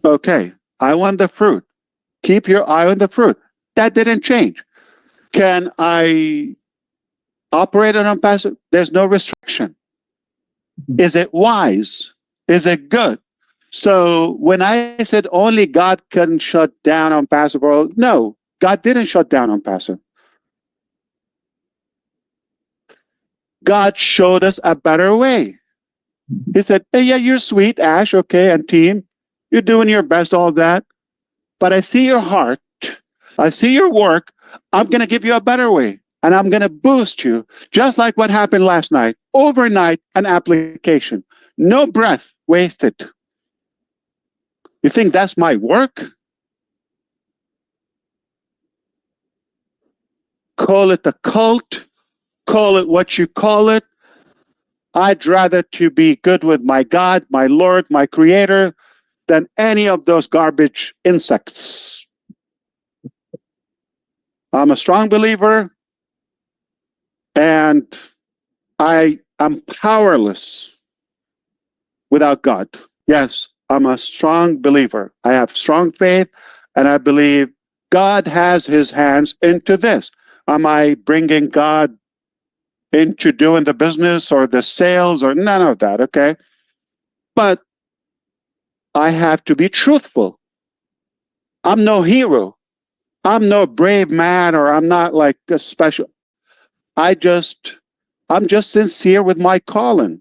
A: Okay, I want the fruit. Keep your eye on the fruit. That didn't change. Can I operate on OnPassive? There's no restriction. Is it wise? Is it good? So when I said only God can shut down OnPassive, world, no, God didn't shut down OnPassive. God showed us a better way. He said, hey, yeah, you're sweet, Ash, okay, and team. You're doing your best, all that. But I see your heart. I see your work. I'm going to give you a better way. And I'm going to boost you. Just like what happened last night. Overnight, an application. No breath wasted. You think that's my work? Call it a cult. Call it what you call it. I'd rather to be good with my God, my Lord, my Creator, than any of those garbage insects. I'm a strong believer, and I am powerless without God. Yes, I'm a strong believer. I have strong faith, and I believe God has his hands into this. Am I bringing God into doing the business or the sales or none of that, okay? But I have to be truthful. I'm no hero. I'm no brave man, or I'm not like a special. I'm just sincere with my calling.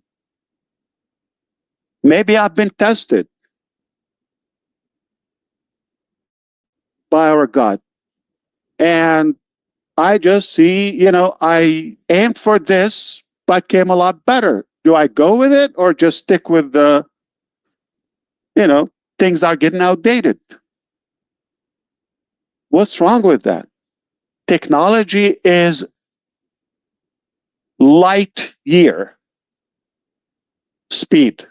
A: Maybe I've been tested by our God. And I just see, I aimed for this, but came a lot better. Do I go with it or just stick with the, things are getting outdated? What's wrong with that? Technology is light year speed.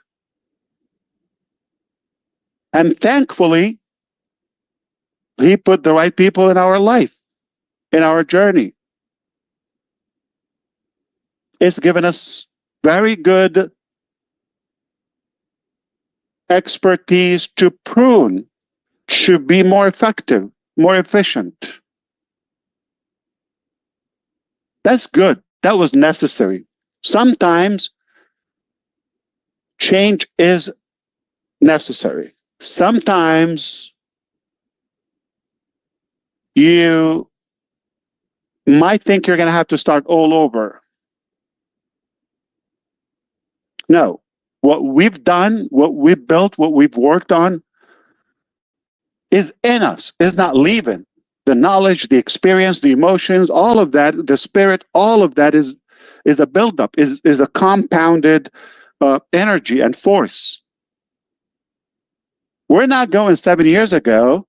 A: And thankfully, he put the right people in our life, in our journey. It's given us very good expertise to prune, to be more effective, more efficient. That's good. That was necessary. Sometimes change is necessary. Sometimes you might think you're going to have to start all over. No. What we've done, what we've built, what we've worked on is in us, is not leaving. The knowledge, the experience, the emotions, all of that, the spirit, all of that is a buildup, is a compounded energy and force. We're not going 7 years ago.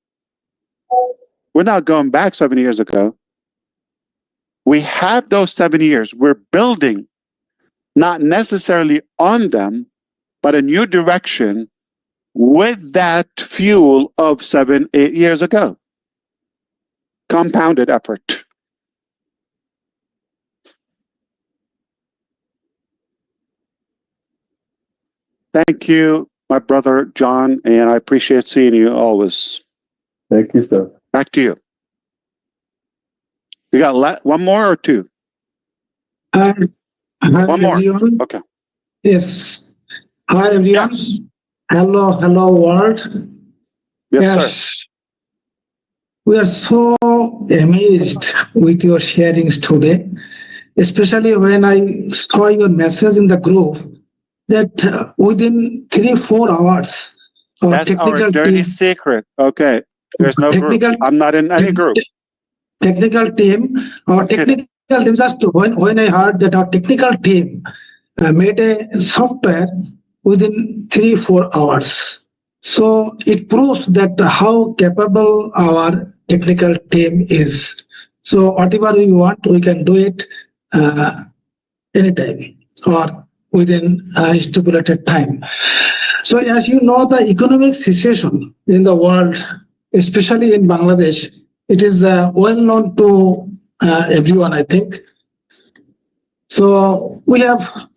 A: We're not going back 7 years ago. We have those 7 years. We're building, not necessarily on them, but a new direction with that fuel of 7, 8 years ago. Compounded effort. Thank you, my brother John, and I appreciate seeing you always.
K: Thank you, sir.
A: Back to you. You got one more or two?
L: Hi,
A: One more.
L: everyone.
A: Okay.
L: Yes. Hi, everyone.
A: Yes.
L: Hello, world.
A: Yes, sir.
L: We are so amazed with your sharings today, especially when I saw your message in the group that within 3-4 hours, our
A: That's our
L: technical
A: dirty
L: team,
A: secret. Okay. There's no group. I'm not in any group.
L: technical team, our technical team, just when I heard that our technical team made a software within 3-4 hours. So it proves that how capable our technical team is. So whatever we want, we can do it anytime or within a stipulated time. So as you know, the economic situation in the world, especially in Bangladesh, it is well known to everyone, I think. So we have,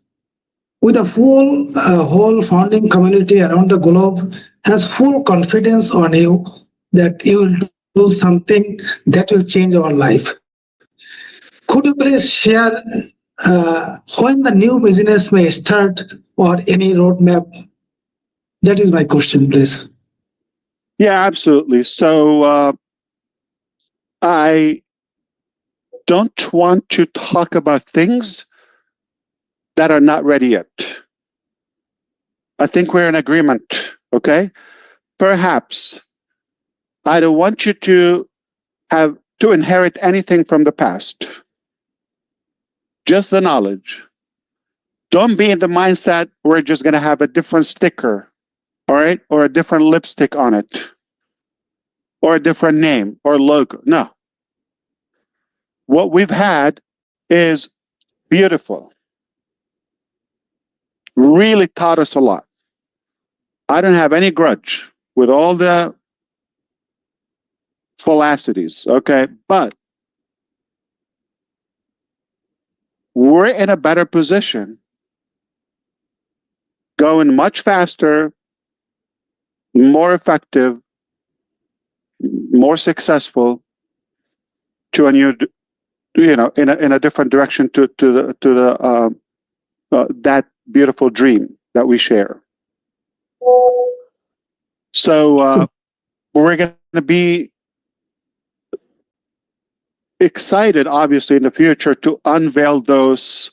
L: with a whole founding community around the globe has full confidence on you that you will do something that will change our life. Could you please share when the new business may start or any roadmap? That is my question, please.
A: Yeah, absolutely. So I don't want to talk about things that are not ready yet. I think we're in agreement, okay? Perhaps I don't want you to have to inherit anything from the past. Just the knowledge. Don't be in the mindset we're just going to have a different sticker, all right? Or a different lipstick on it. Or a different name or logo. No. What we've had is beautiful. Really taught us a lot. I don't have any grudge with all the falsities, okay? But we're in a better position, going much faster, more effective, more successful to a new, in a different direction to the that beautiful dream that we share. So we're going to be excited, obviously, in the future to unveil those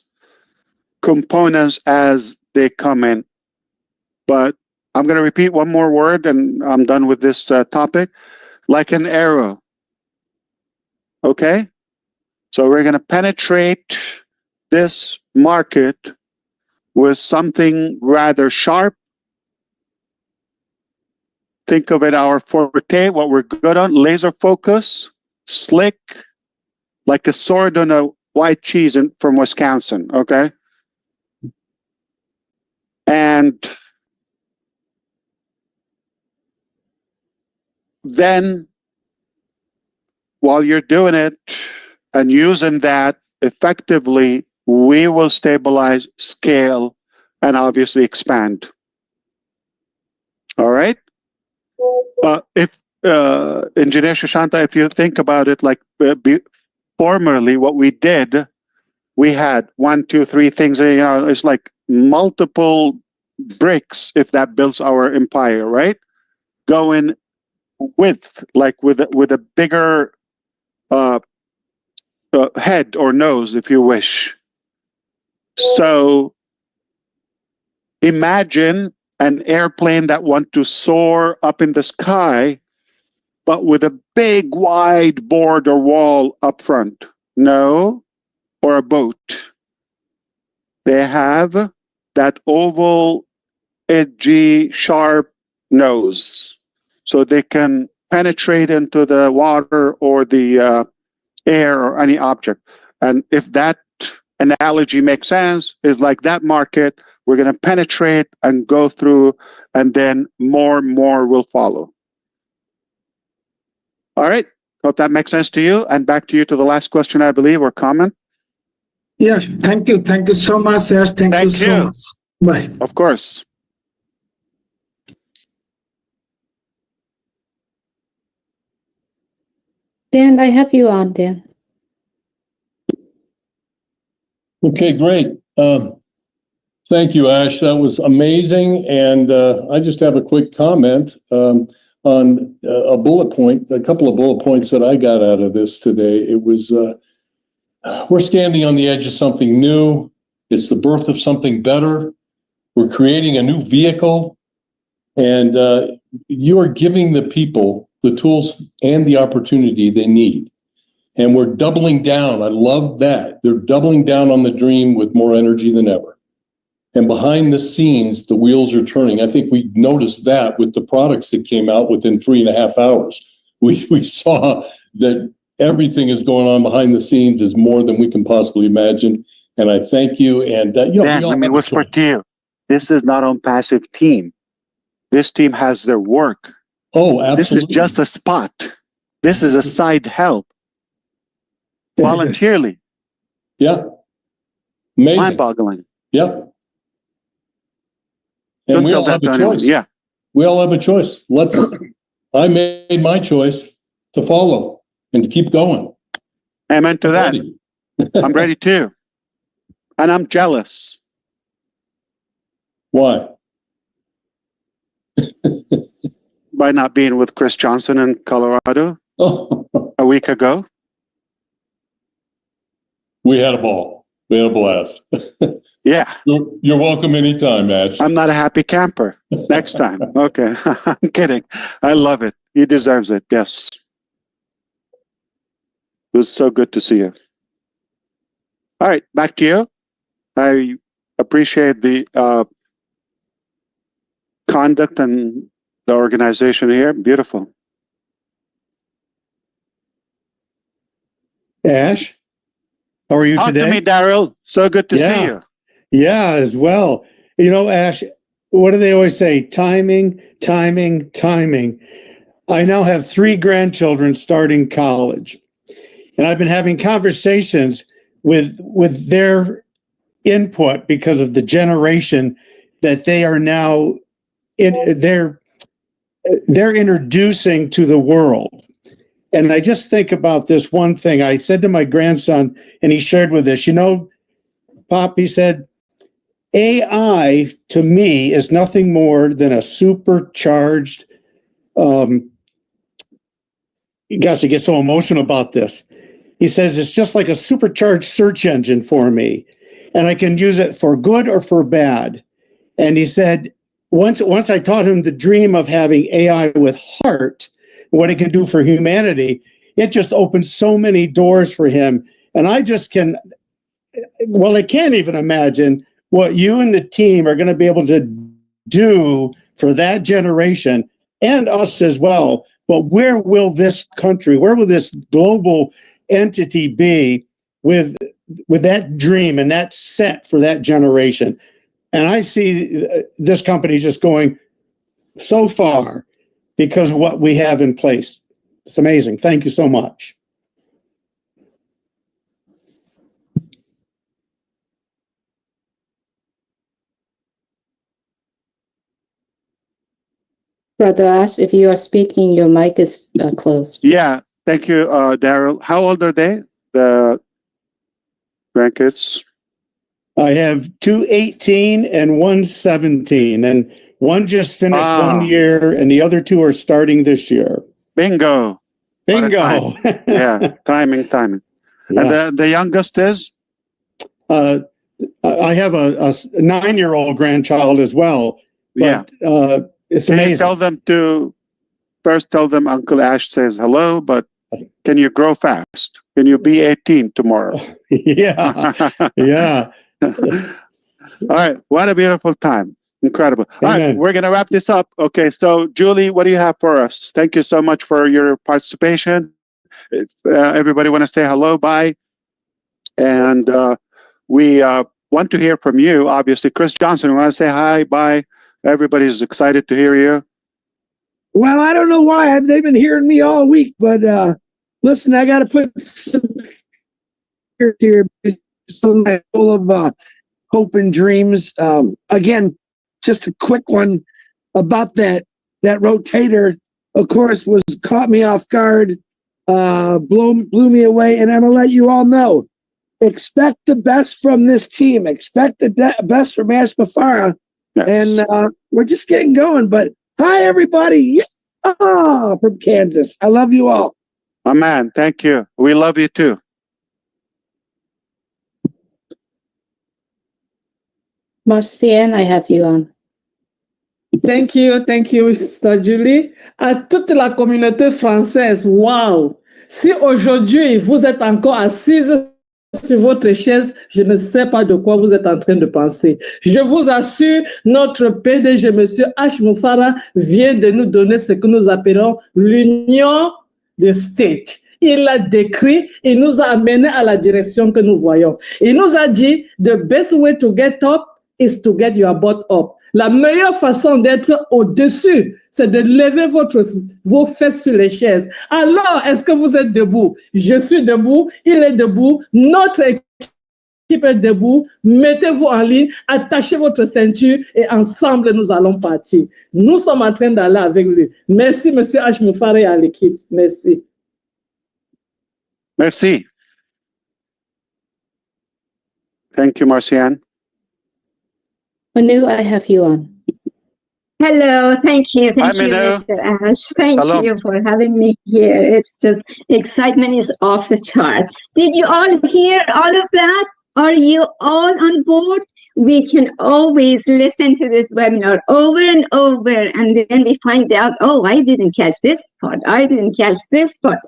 A: components as they come in. But I'm going to repeat one more word and I'm done with this topic. Like an arrow. Okay? So we're going to penetrate this market with something rather sharp. Think of it our forte, what we're good on, laser focus, slick, like a sword on a white cheese from Wisconsin, okay? And then while you're doing it and using that effectively, we will stabilize, scale, and obviously expand. All right? If Engineer Shashanta, if you think about it, like formerly what we did, we had 1, 2, 3 things, it's like multiple bricks if that builds our empire, right? Going with a bigger head or nose, if you wish. So imagine an airplane that wants to soar up in the sky, but with a big wide board or wall up front. No, or a boat. They have that oval, edgy, sharp nose. so they can penetrate into the water or the air or any object. And if that analogy makes sense, is like that market, we're going to penetrate and go through, and then more and more will follow. All right. Hope that makes sense to you. And back to you to the last question, I believe, or comment.
L: Yeah, thank you. Thank you so much. Yes, thank you so much. Bye.
A: Of course.
D: Dan, I have you on, Dan.
M: Okay, great. Thank you, Ash. That was amazing. And I just have a quick comment on a bullet point, a couple of bullet points that I got out of this today. It was, we're standing on the edge of something new. It's the birth of something better. We're creating a new vehicle. And you are giving the people the tools and the opportunity they need. And we're doubling down. I love that. They're doubling down on the dream with more energy than ever. And behind the scenes, the wheels are turning. I think we noticed that with the products that came out within 3.5 hours. We saw that everything is going on behind the scenes is more than we can possibly imagine. And I thank you. And
A: Dan, let me whisper to you. This is not OnPassive team. This team has their work.
M: Oh, absolutely.
A: This is just a spot. This is a side help. Voluntarily.
M: Yeah. Amazing.
A: Mind-boggling.
M: Yep. And we all have a choice.
A: Yeah.
M: We all have a choice. I made my choice to follow and to keep going.
A: Amen to that. I'm ready too. And I'm jealous.
M: Why?
A: By not being with Chris Johnson in Colorado a week ago.
M: We had a ball. We had a blast.
A: Yeah.
M: You're welcome anytime, Ash.
A: I'm not a happy camper. Next time. Okay. I'm kidding. I love it. He deserves it. Yes. It was so good to see you. All right. Back to you. I appreciate the conduct and the organization here. Beautiful.
N: Ash, how are you
A: Talk
N: today?
A: to me, Daryl. So good to see you.
N: Yeah, as well. You know, Ash, what do they always say? Timing, timing, timing. I now have 3 grandchildren starting college, and I've been having conversations with their input because of the generation that they are now they're introducing to the world. And I just think about this one thing. I said to my grandson, and he shared with us, you know, Pop, he said, AI to me is nothing more than a supercharged, gosh, I get so emotional about this. He says, it's just like a supercharged search engine for me, and I can use it for good or for bad. And he said, once I taught him the dream of having AI with heart, what it can do for humanity, it just opened so many doors for him. And I just I can't even imagine what you and the team are going to be able to do for that generation and us as well. But where will this country, where will this global entity be with that dream and that set for that generation? And I see this company just going so far because of what we have in place. It's amazing. Thank you so much.
D: Brother Ash, if you are speaking, your mic is closed.
A: Yeah. Thank you, Daryl. How old are they? The grandkids?
N: I have 2 18 and 1 17, and one just finished 1 year, and the other 2 are starting this year.
A: Bingo.
N: Bingo.
A: Yeah, timing.
N: Yeah.
A: And the youngest is?
N: I have a 9-year-old grandchild as well. But it's
A: Can
N: amazing.
A: you tell them to first tell them Uncle Ash says hello, but can you grow fast? Can you be 18 tomorrow?
N: Yeah.
A: All right. What a beautiful time. Incredible. All right,
N: Amen.
A: we're going to wrap this up. Okay, so Julie, what do you have for us? Thank you so much for your participation. Everybody want to say hello, bye. And we want to hear from you, obviously. Chris Johnson, we want to say hi, bye. Everybody's excited to hear you.
C: Well, I don't know why they've been hearing me all week, but listen, I got to put some here full of hope and dreams. Again, just a quick one about that rotator. Of course, was caught me off guard, blew me away, and I'm gonna let you all know. Expect the best from this team. Expect the best from Ash Mufareh, and we're just getting going. But hi, everybody! From Kansas, I love you all.
A: Oh man, thank you. We love you too.
D: Marcienne, I have you on.
O: Thank you, Sister Julie. À toute la communauté française, wow! Si aujourd'hui vous êtes encore assise sur votre chaise, je ne sais pas de quoi vous êtes en train de penser. Je vous assure, notre PDG, M. H. Mufareh, vient de nous donner ce que nous appelons l'union des States. Il l'a décrit, il nous a amené à la direction que nous voyons. Il nous a dit, the best way to get up is to get your butt up. La meilleure façon d'être au-dessus, c'est de lever vos fesses sur les chaises. Alors, est-ce que vous êtes debout? Je suis debout, il est debout, notre équipe est debout. Mettez-vous en ligne, attachez votre ceinture et ensemble, nous allons partir. Nous sommes en train d'aller avec lui. Merci, M. H. Mufareh, à l'équipe. Merci.
A: Merci. Thank you, Marcienne.
D: Manu, I have you on.
P: Hello, thank you. Thank
A: Hi,
P: you,
A: Manu.
P: Mr. Ash. Thank
A: Hello.
P: you for having me here. It's just, excitement is off the chart. Did you all hear all of that? Are you all on board? We can always listen to this webinar over and over, and then we find out, oh, I didn't catch this part. I didn't catch this part.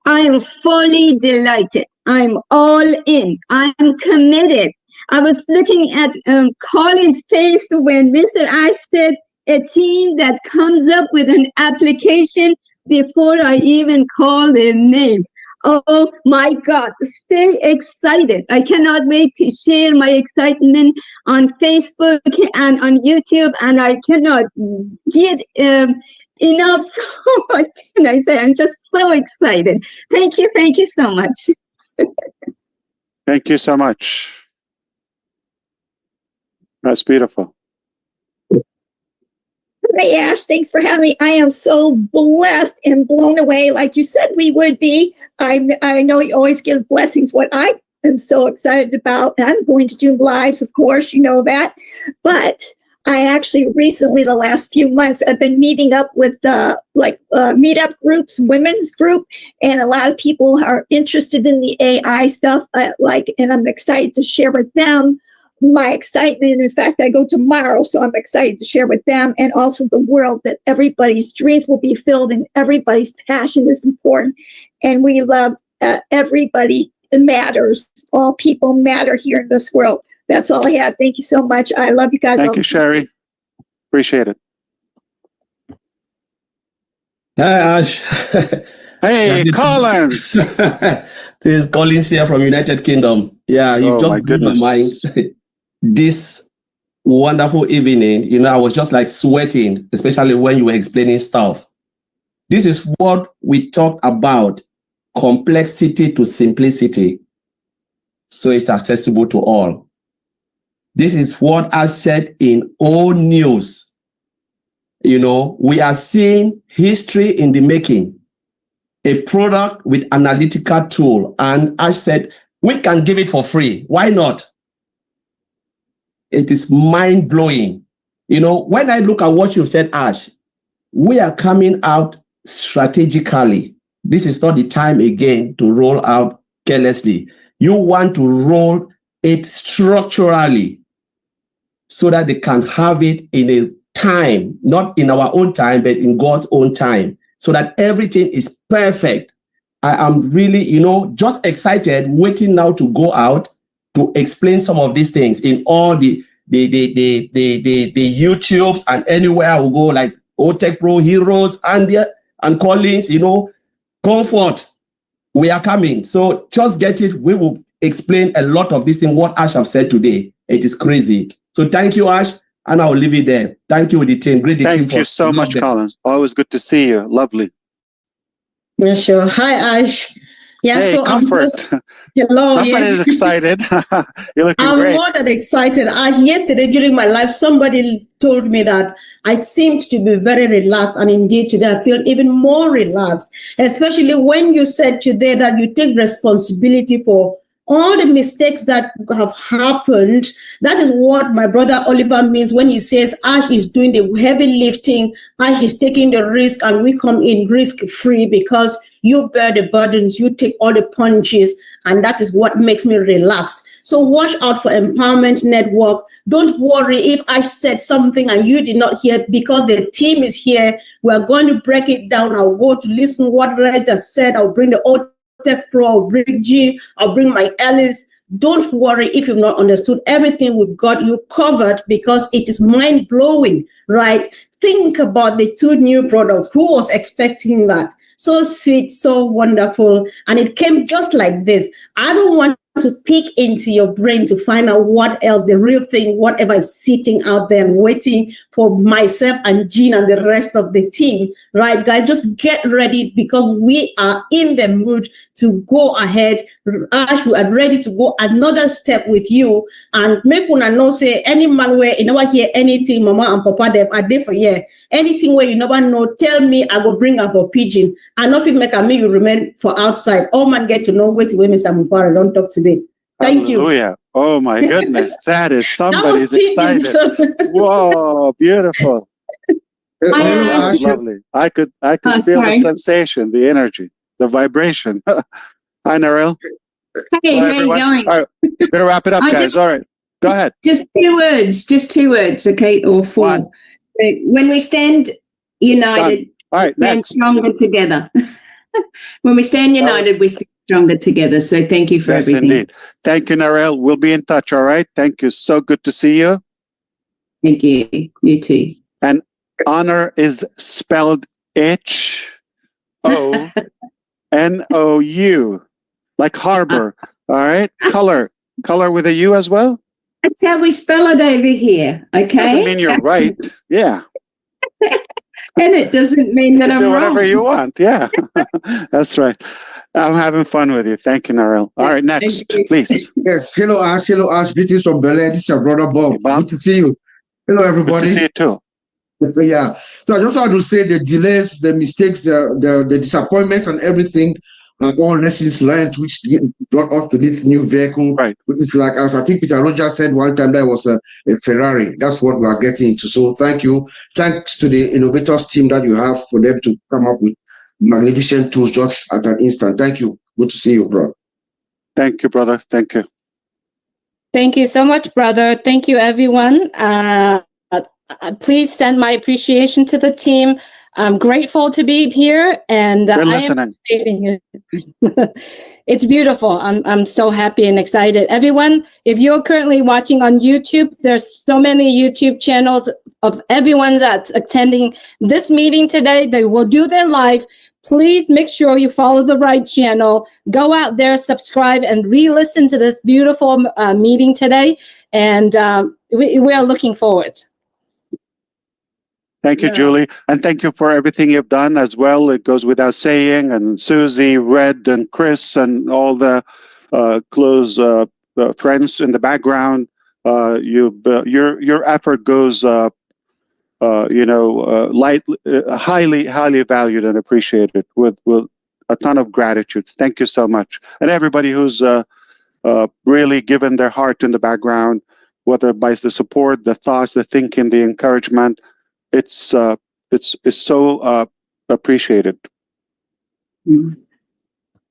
P: I am fully delighted. I'm all in. I'm committed. I was looking at Colin's face when Mr. Ash said a team that comes up with an application before I even call their names. Oh my God, stay excited. I cannot wait to share my excitement on Facebook and on YouTube, and I cannot get enough. What can I say? I'm just so excited. Thank you so much.
A: Thank you so much. That's beautiful.
Q: Hey, Ash, thanks for having me. I am so blessed and blown away, like you said we would be. I know you always give blessings. What I am so excited about, I'm going to do lives, of course, you know that. But I actually recently, the last few months, I've been meeting up with meetup groups, women's group, and a lot of people are interested in the AI stuff. And I'm excited to share with them my excitement. In fact, I go tomorrow, so I'm excited to share with them and also the world that everybody's dreams will be filled and everybody's passion is important. And we love everybody matters. All people matter here in this world. That's all I have. Thank you so much. I love you guys.
A: Thank you, Sherry. Appreciate it.
R: Hi, Ash.
A: Hey, Collins.
R: This is Collins here from United Kingdom. Yeah, you've just blew my mind. This wonderful evening, I was just like sweating, especially when you were explaining stuff. This is what we talk about, complexity to simplicity, so it's accessible to all. This is what I said in old news. We are seeing history in the making, a product with analytical tool. And I said, we can give it for free. Why not? It is mind-blowing. When I look at what you've said, Ash, we are coming out strategically. This is not the time again to roll out carelessly. You want to roll it structurally so that they can have it in a time, not in our own time, but in God's own time, so that everything is perfect. I am really, just excited, waiting now to go out to explain some of these things in all the the YouTubes and anywhere I will go, like Tech Pro Heroes and Collins, comfort. We are coming. So just get it. We will explain a lot of this in what Ash have said today. It is crazy. So thank you, Ash, and I will leave it there. Thank you, the team. Great.
A: Thank you so much, Collins. Always good to see you. Lovely.
S: Yeah, sure. Hi, Ash. Yeah,
A: hey,
S: so
A: comfort.
S: Hello.
A: Somebody is excited. You're looking
S: I'm
A: great.
S: more than excited. Yesterday during my life, somebody told me that I seemed to be very relaxed, and indeed today I feel even more relaxed, especially when you said today that you take responsibility for all the mistakes that have happened. That is what my brother Oliver means when he says Ash is doing the heavy lifting, Ash is taking the risk, and we come in risk-free because you bear the burdens, you take all the punches, and that is what makes me relaxed. So watch out for Empowerment Network. Don't worry if I said something and you did not hear, because the team is here. We're going to break it down. I'll go to listen what Red has said. I'll bring the old Tech Pro, I'll bring G, I'll bring my Alice. Don't worry if you've not understood everything. We've got you covered because it is mind-blowing, right? Think about the 2 new products. Who was expecting that? So sweet, so wonderful. And it came just like this. I don't want to peek into your brain to find out what else, the real thing, whatever is sitting out there and waiting for myself and Jean and the rest of the team. Right, guys, just get ready because we are in the mood to go ahead. Ash, we are ready to go another step with you. And make una know say any man where you never hear anything, mama and papa them are there for here. Anything where you never know, tell me, I go bring up a pigeon. And nothing make a me you remain for outside. All man get to know where Mr. Mufareh don't talk today. Thank you.
A: Hallelujah. Oh my goodness. That is somebody's excited. Whoa, beautiful. Lovely. I could feel the sensation, the energy, the vibration. Hi, Narelle.
T: Hey, how you going?
A: All right, better wrap it up, guys. All right, go ahead.
T: Just 2 words, okay, or 4. When we stand united, we stand stronger together. When we stand united, we stand stronger together. So thank you for everything.
A: Indeed. Thank you, Narelle. We'll be in touch, all right? Thank you. So good to see you.
T: Thank you. You too.
A: And honor is spelled H-O-N-O-U, like harbor, all right? Color with a U as well?
T: That's how we spell it over here, okay?
A: Doesn't mean you're right, yeah.
T: And it doesn't mean that I'm
A: do
T: wrong.
A: whatever you want, yeah. That's right. I'm having fun with you. Thank you, Narelle. All right, next, please.
U: Yes, hello Ash, greetings from Berlin. This is your brother Bob. Good to see you. Hello, everybody.
A: Good to see you too.
U: Yeah. So I just want to say the delays, the mistakes, the disappointments and everything are all lessons learned, which brought us to this new vehicle, right? Which is like, as I think Peter Rogers said one time, that was a Ferrari. That's what we are getting into. So thank you. Thanks to the innovators team that you have for them to come up with magnificent tools just at an instant. Thank you. Good to see you, bro.
A: Thank you, brother. Thank you.
D: Thank you so much, brother. Thank you, everyone. Please send my appreciation to the team. I'm grateful to be here, and
A: We're
D: I am it's beautiful. I'm so happy and excited. Everyone, if you're currently watching on YouTube, there's so many YouTube channels of everyone that's attending this meeting today. They will do their live. Please make sure you follow the right channel. Go out there, subscribe, and re-listen to this beautiful meeting today. And we are looking forward.
A: Thank you, Julie. And thank you for everything you've done as well. It goes without saying. And Susie, Red, and Chris, and all the close friends in the background. Your effort goes, highly valued and appreciated with a ton of gratitude. Thank you so much. And everybody who's really given their heart in the background, whether by the support, the thoughts, the thinking, the encouragement. It's so appreciated.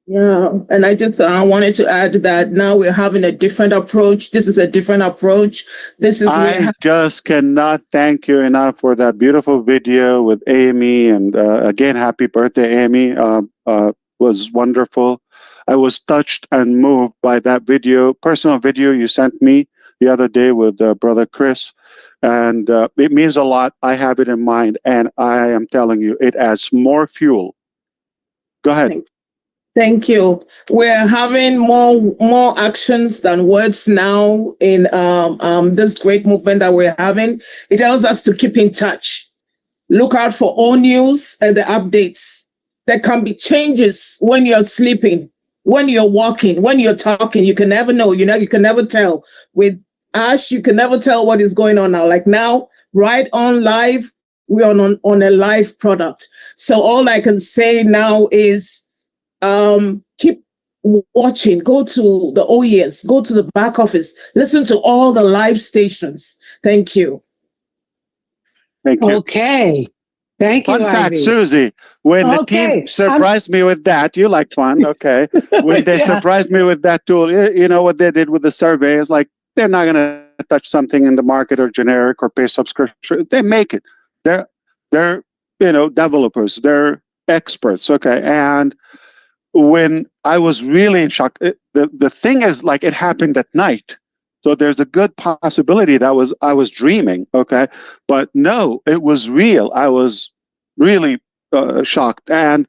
O: Yeah, and I wanted to add that now we're having a different approach. This is a different approach.
A: I just cannot thank you enough for that beautiful video with Amy, and again, happy birthday, Amy. Was wonderful. I was touched and moved by that video, personal video you sent me. the other day with Brother Chris. And it means a lot. I have it in mind, and I am telling you, it adds more fuel. Go ahead.
O: Thank you. We're having more actions than words now in this great movement that we're having. It tells us to keep in touch. Look out for all news and the updates. There can be changes when you're sleeping, when you're walking, when you're talking. You can never know. You can never tell. With Ash, you can never tell what is going on now. Like now, right on live, we're on a live product. So all I can say now is keep watching. Go to the OES, go to the back office, listen to all the live stations. Thank you.
A: Thank you.
C: Okay. Thank you,
A: Fun fact,
C: Ivy.
A: Susie, when the team surprised me with that, you like fun, okay. When they surprised me with that tool, you know what they did with the survey is like, they're not going to touch something in the market or generic or pay subscription. They make it. They're developers. They're experts, okay. And when I was really in shock, the thing is like it happened at night. So there's a good possibility that I was dreaming, okay? But no, it was real. I was really shocked. And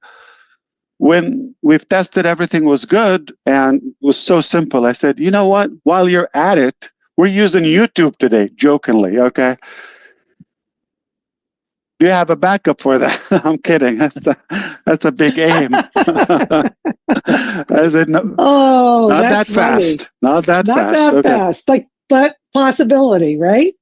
A: when we've tested, everything was good and it was so simple. I said, you know what? While you're at it, we're using YouTube today, jokingly, okay? Do you have a backup for that? I'm kidding. That's a big aim. I said, no, not that
C: funny.
A: fast. Not that
C: Not
A: fast.
C: that fast, but possibility, right?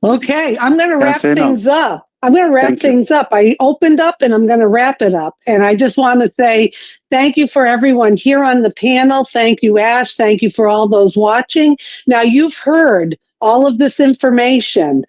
C: Okay, I'm going to wrap things up. I'm going to wrap things up. I opened up and I'm going to wrap it up. And I just want to say thank you for everyone here on the panel. Thank you, Ash. Thank you for all those watching. Now, you've heard all of this information.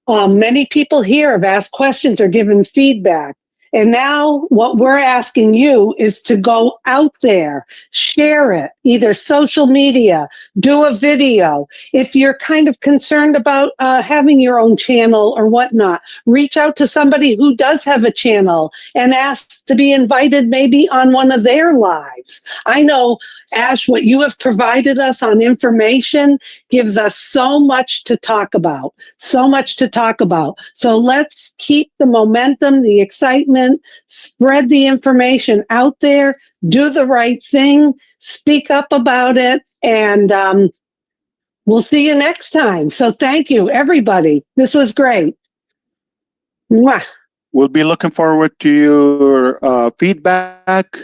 C: Many people here have asked questions or given feedback. And now what we're asking you is to go out there, share it, either social media, do a video. If you're kind of concerned about having your own channel or whatnot, reach out to somebody who does have a channel and ask to be invited maybe on one of their lives. I know, Ash, what you have provided us on information gives us so much to talk about, so much to talk about. So let's keep the momentum, the excitement, spread the information out there, do the right thing, speak up about it, and we'll see you next time. So thank you, everybody. This was great. Mwah.
A: We'll be looking forward to your feedback.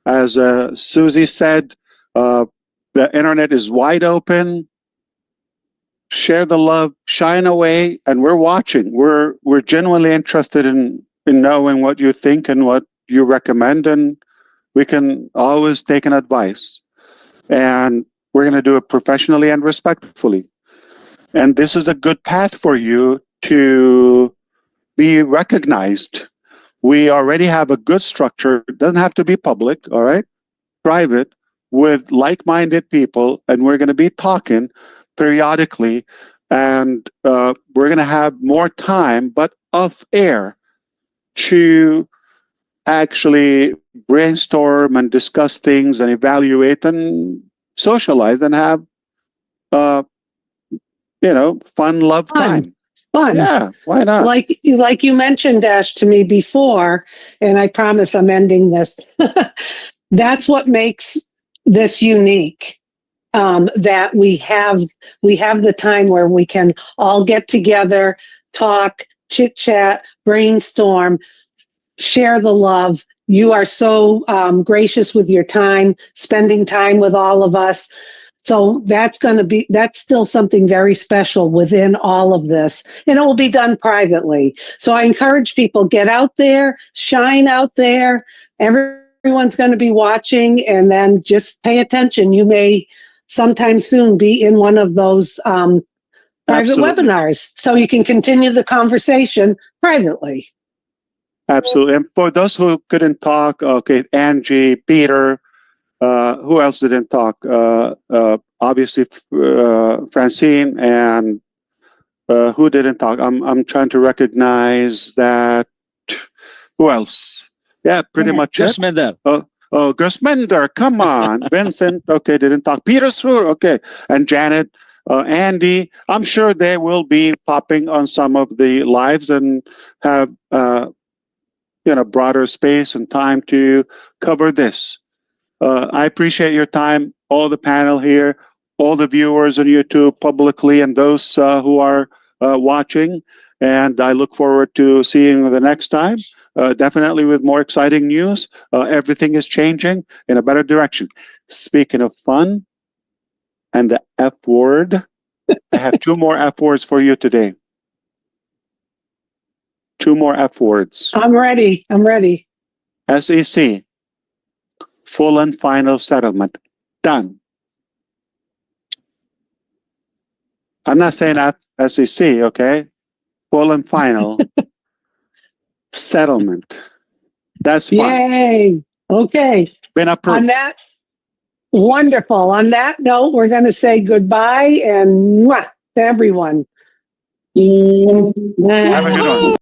A: As Susie said, the internet is wide open. Share the love, shine away, and we're watching. We're genuinely interested in knowing what you think and what you recommend, and we can always take an advice. And we're going to do it professionally and respectfully. And this is a good path for you to be recognized. We already have a good structure. It doesn't have to be public, all right? Private, with like-minded people, and we're going to be talking periodically, and we're going to have more time, but off air, to actually brainstorm and discuss things and evaluate and socialize and have fun love time.
C: Fun.
A: Yeah, why not?
C: Like you mentioned, Ash, to me before, and I promise I'm ending this. That's what makes this unique. That we have the time where we can all get together, talk, chit chat, brainstorm, share the love. You are so gracious with your time, spending time with all of us. So that's still something very special within all of this, and it will be done privately. So I encourage people, get out there, shine out there. Everyone's going to be watching, and then just pay attention. You may sometime soon be in one of those private webinars, so you can continue the conversation privately.
A: Absolutely. And for those who couldn't talk, okay, Angie, Peter, who else didn't talk? Obviously, Francine, and who didn't talk? I'm trying to recognize that. Who else? Yeah, pretty much.
F: Gus Mender.
A: Oh, Gus Mender, come on. Vincent, okay, didn't talk. Peter Sroor, okay. And Janet, Andy, I'm sure they will be popping on some of the lives and have broader space and time to cover this. I appreciate your time, all the panel here, all the viewers on YouTube publicly, and those who are watching. And I look forward to seeing you the next time, definitely with more exciting news. Everything is changing in a better direction. Speaking of fun and the F word, I have 2 more F words for you today. 2 more F words.
C: I'm ready. I'm ready.
A: SEC, full and final settlement. Done. I'm not saying SEC, okay? Full and final settlement. That's fine.
C: Yay. Okay.
A: Been approved.
C: On that, wonderful. On that note, we're going to say goodbye and mwah, to everyone.
A: Have a good one.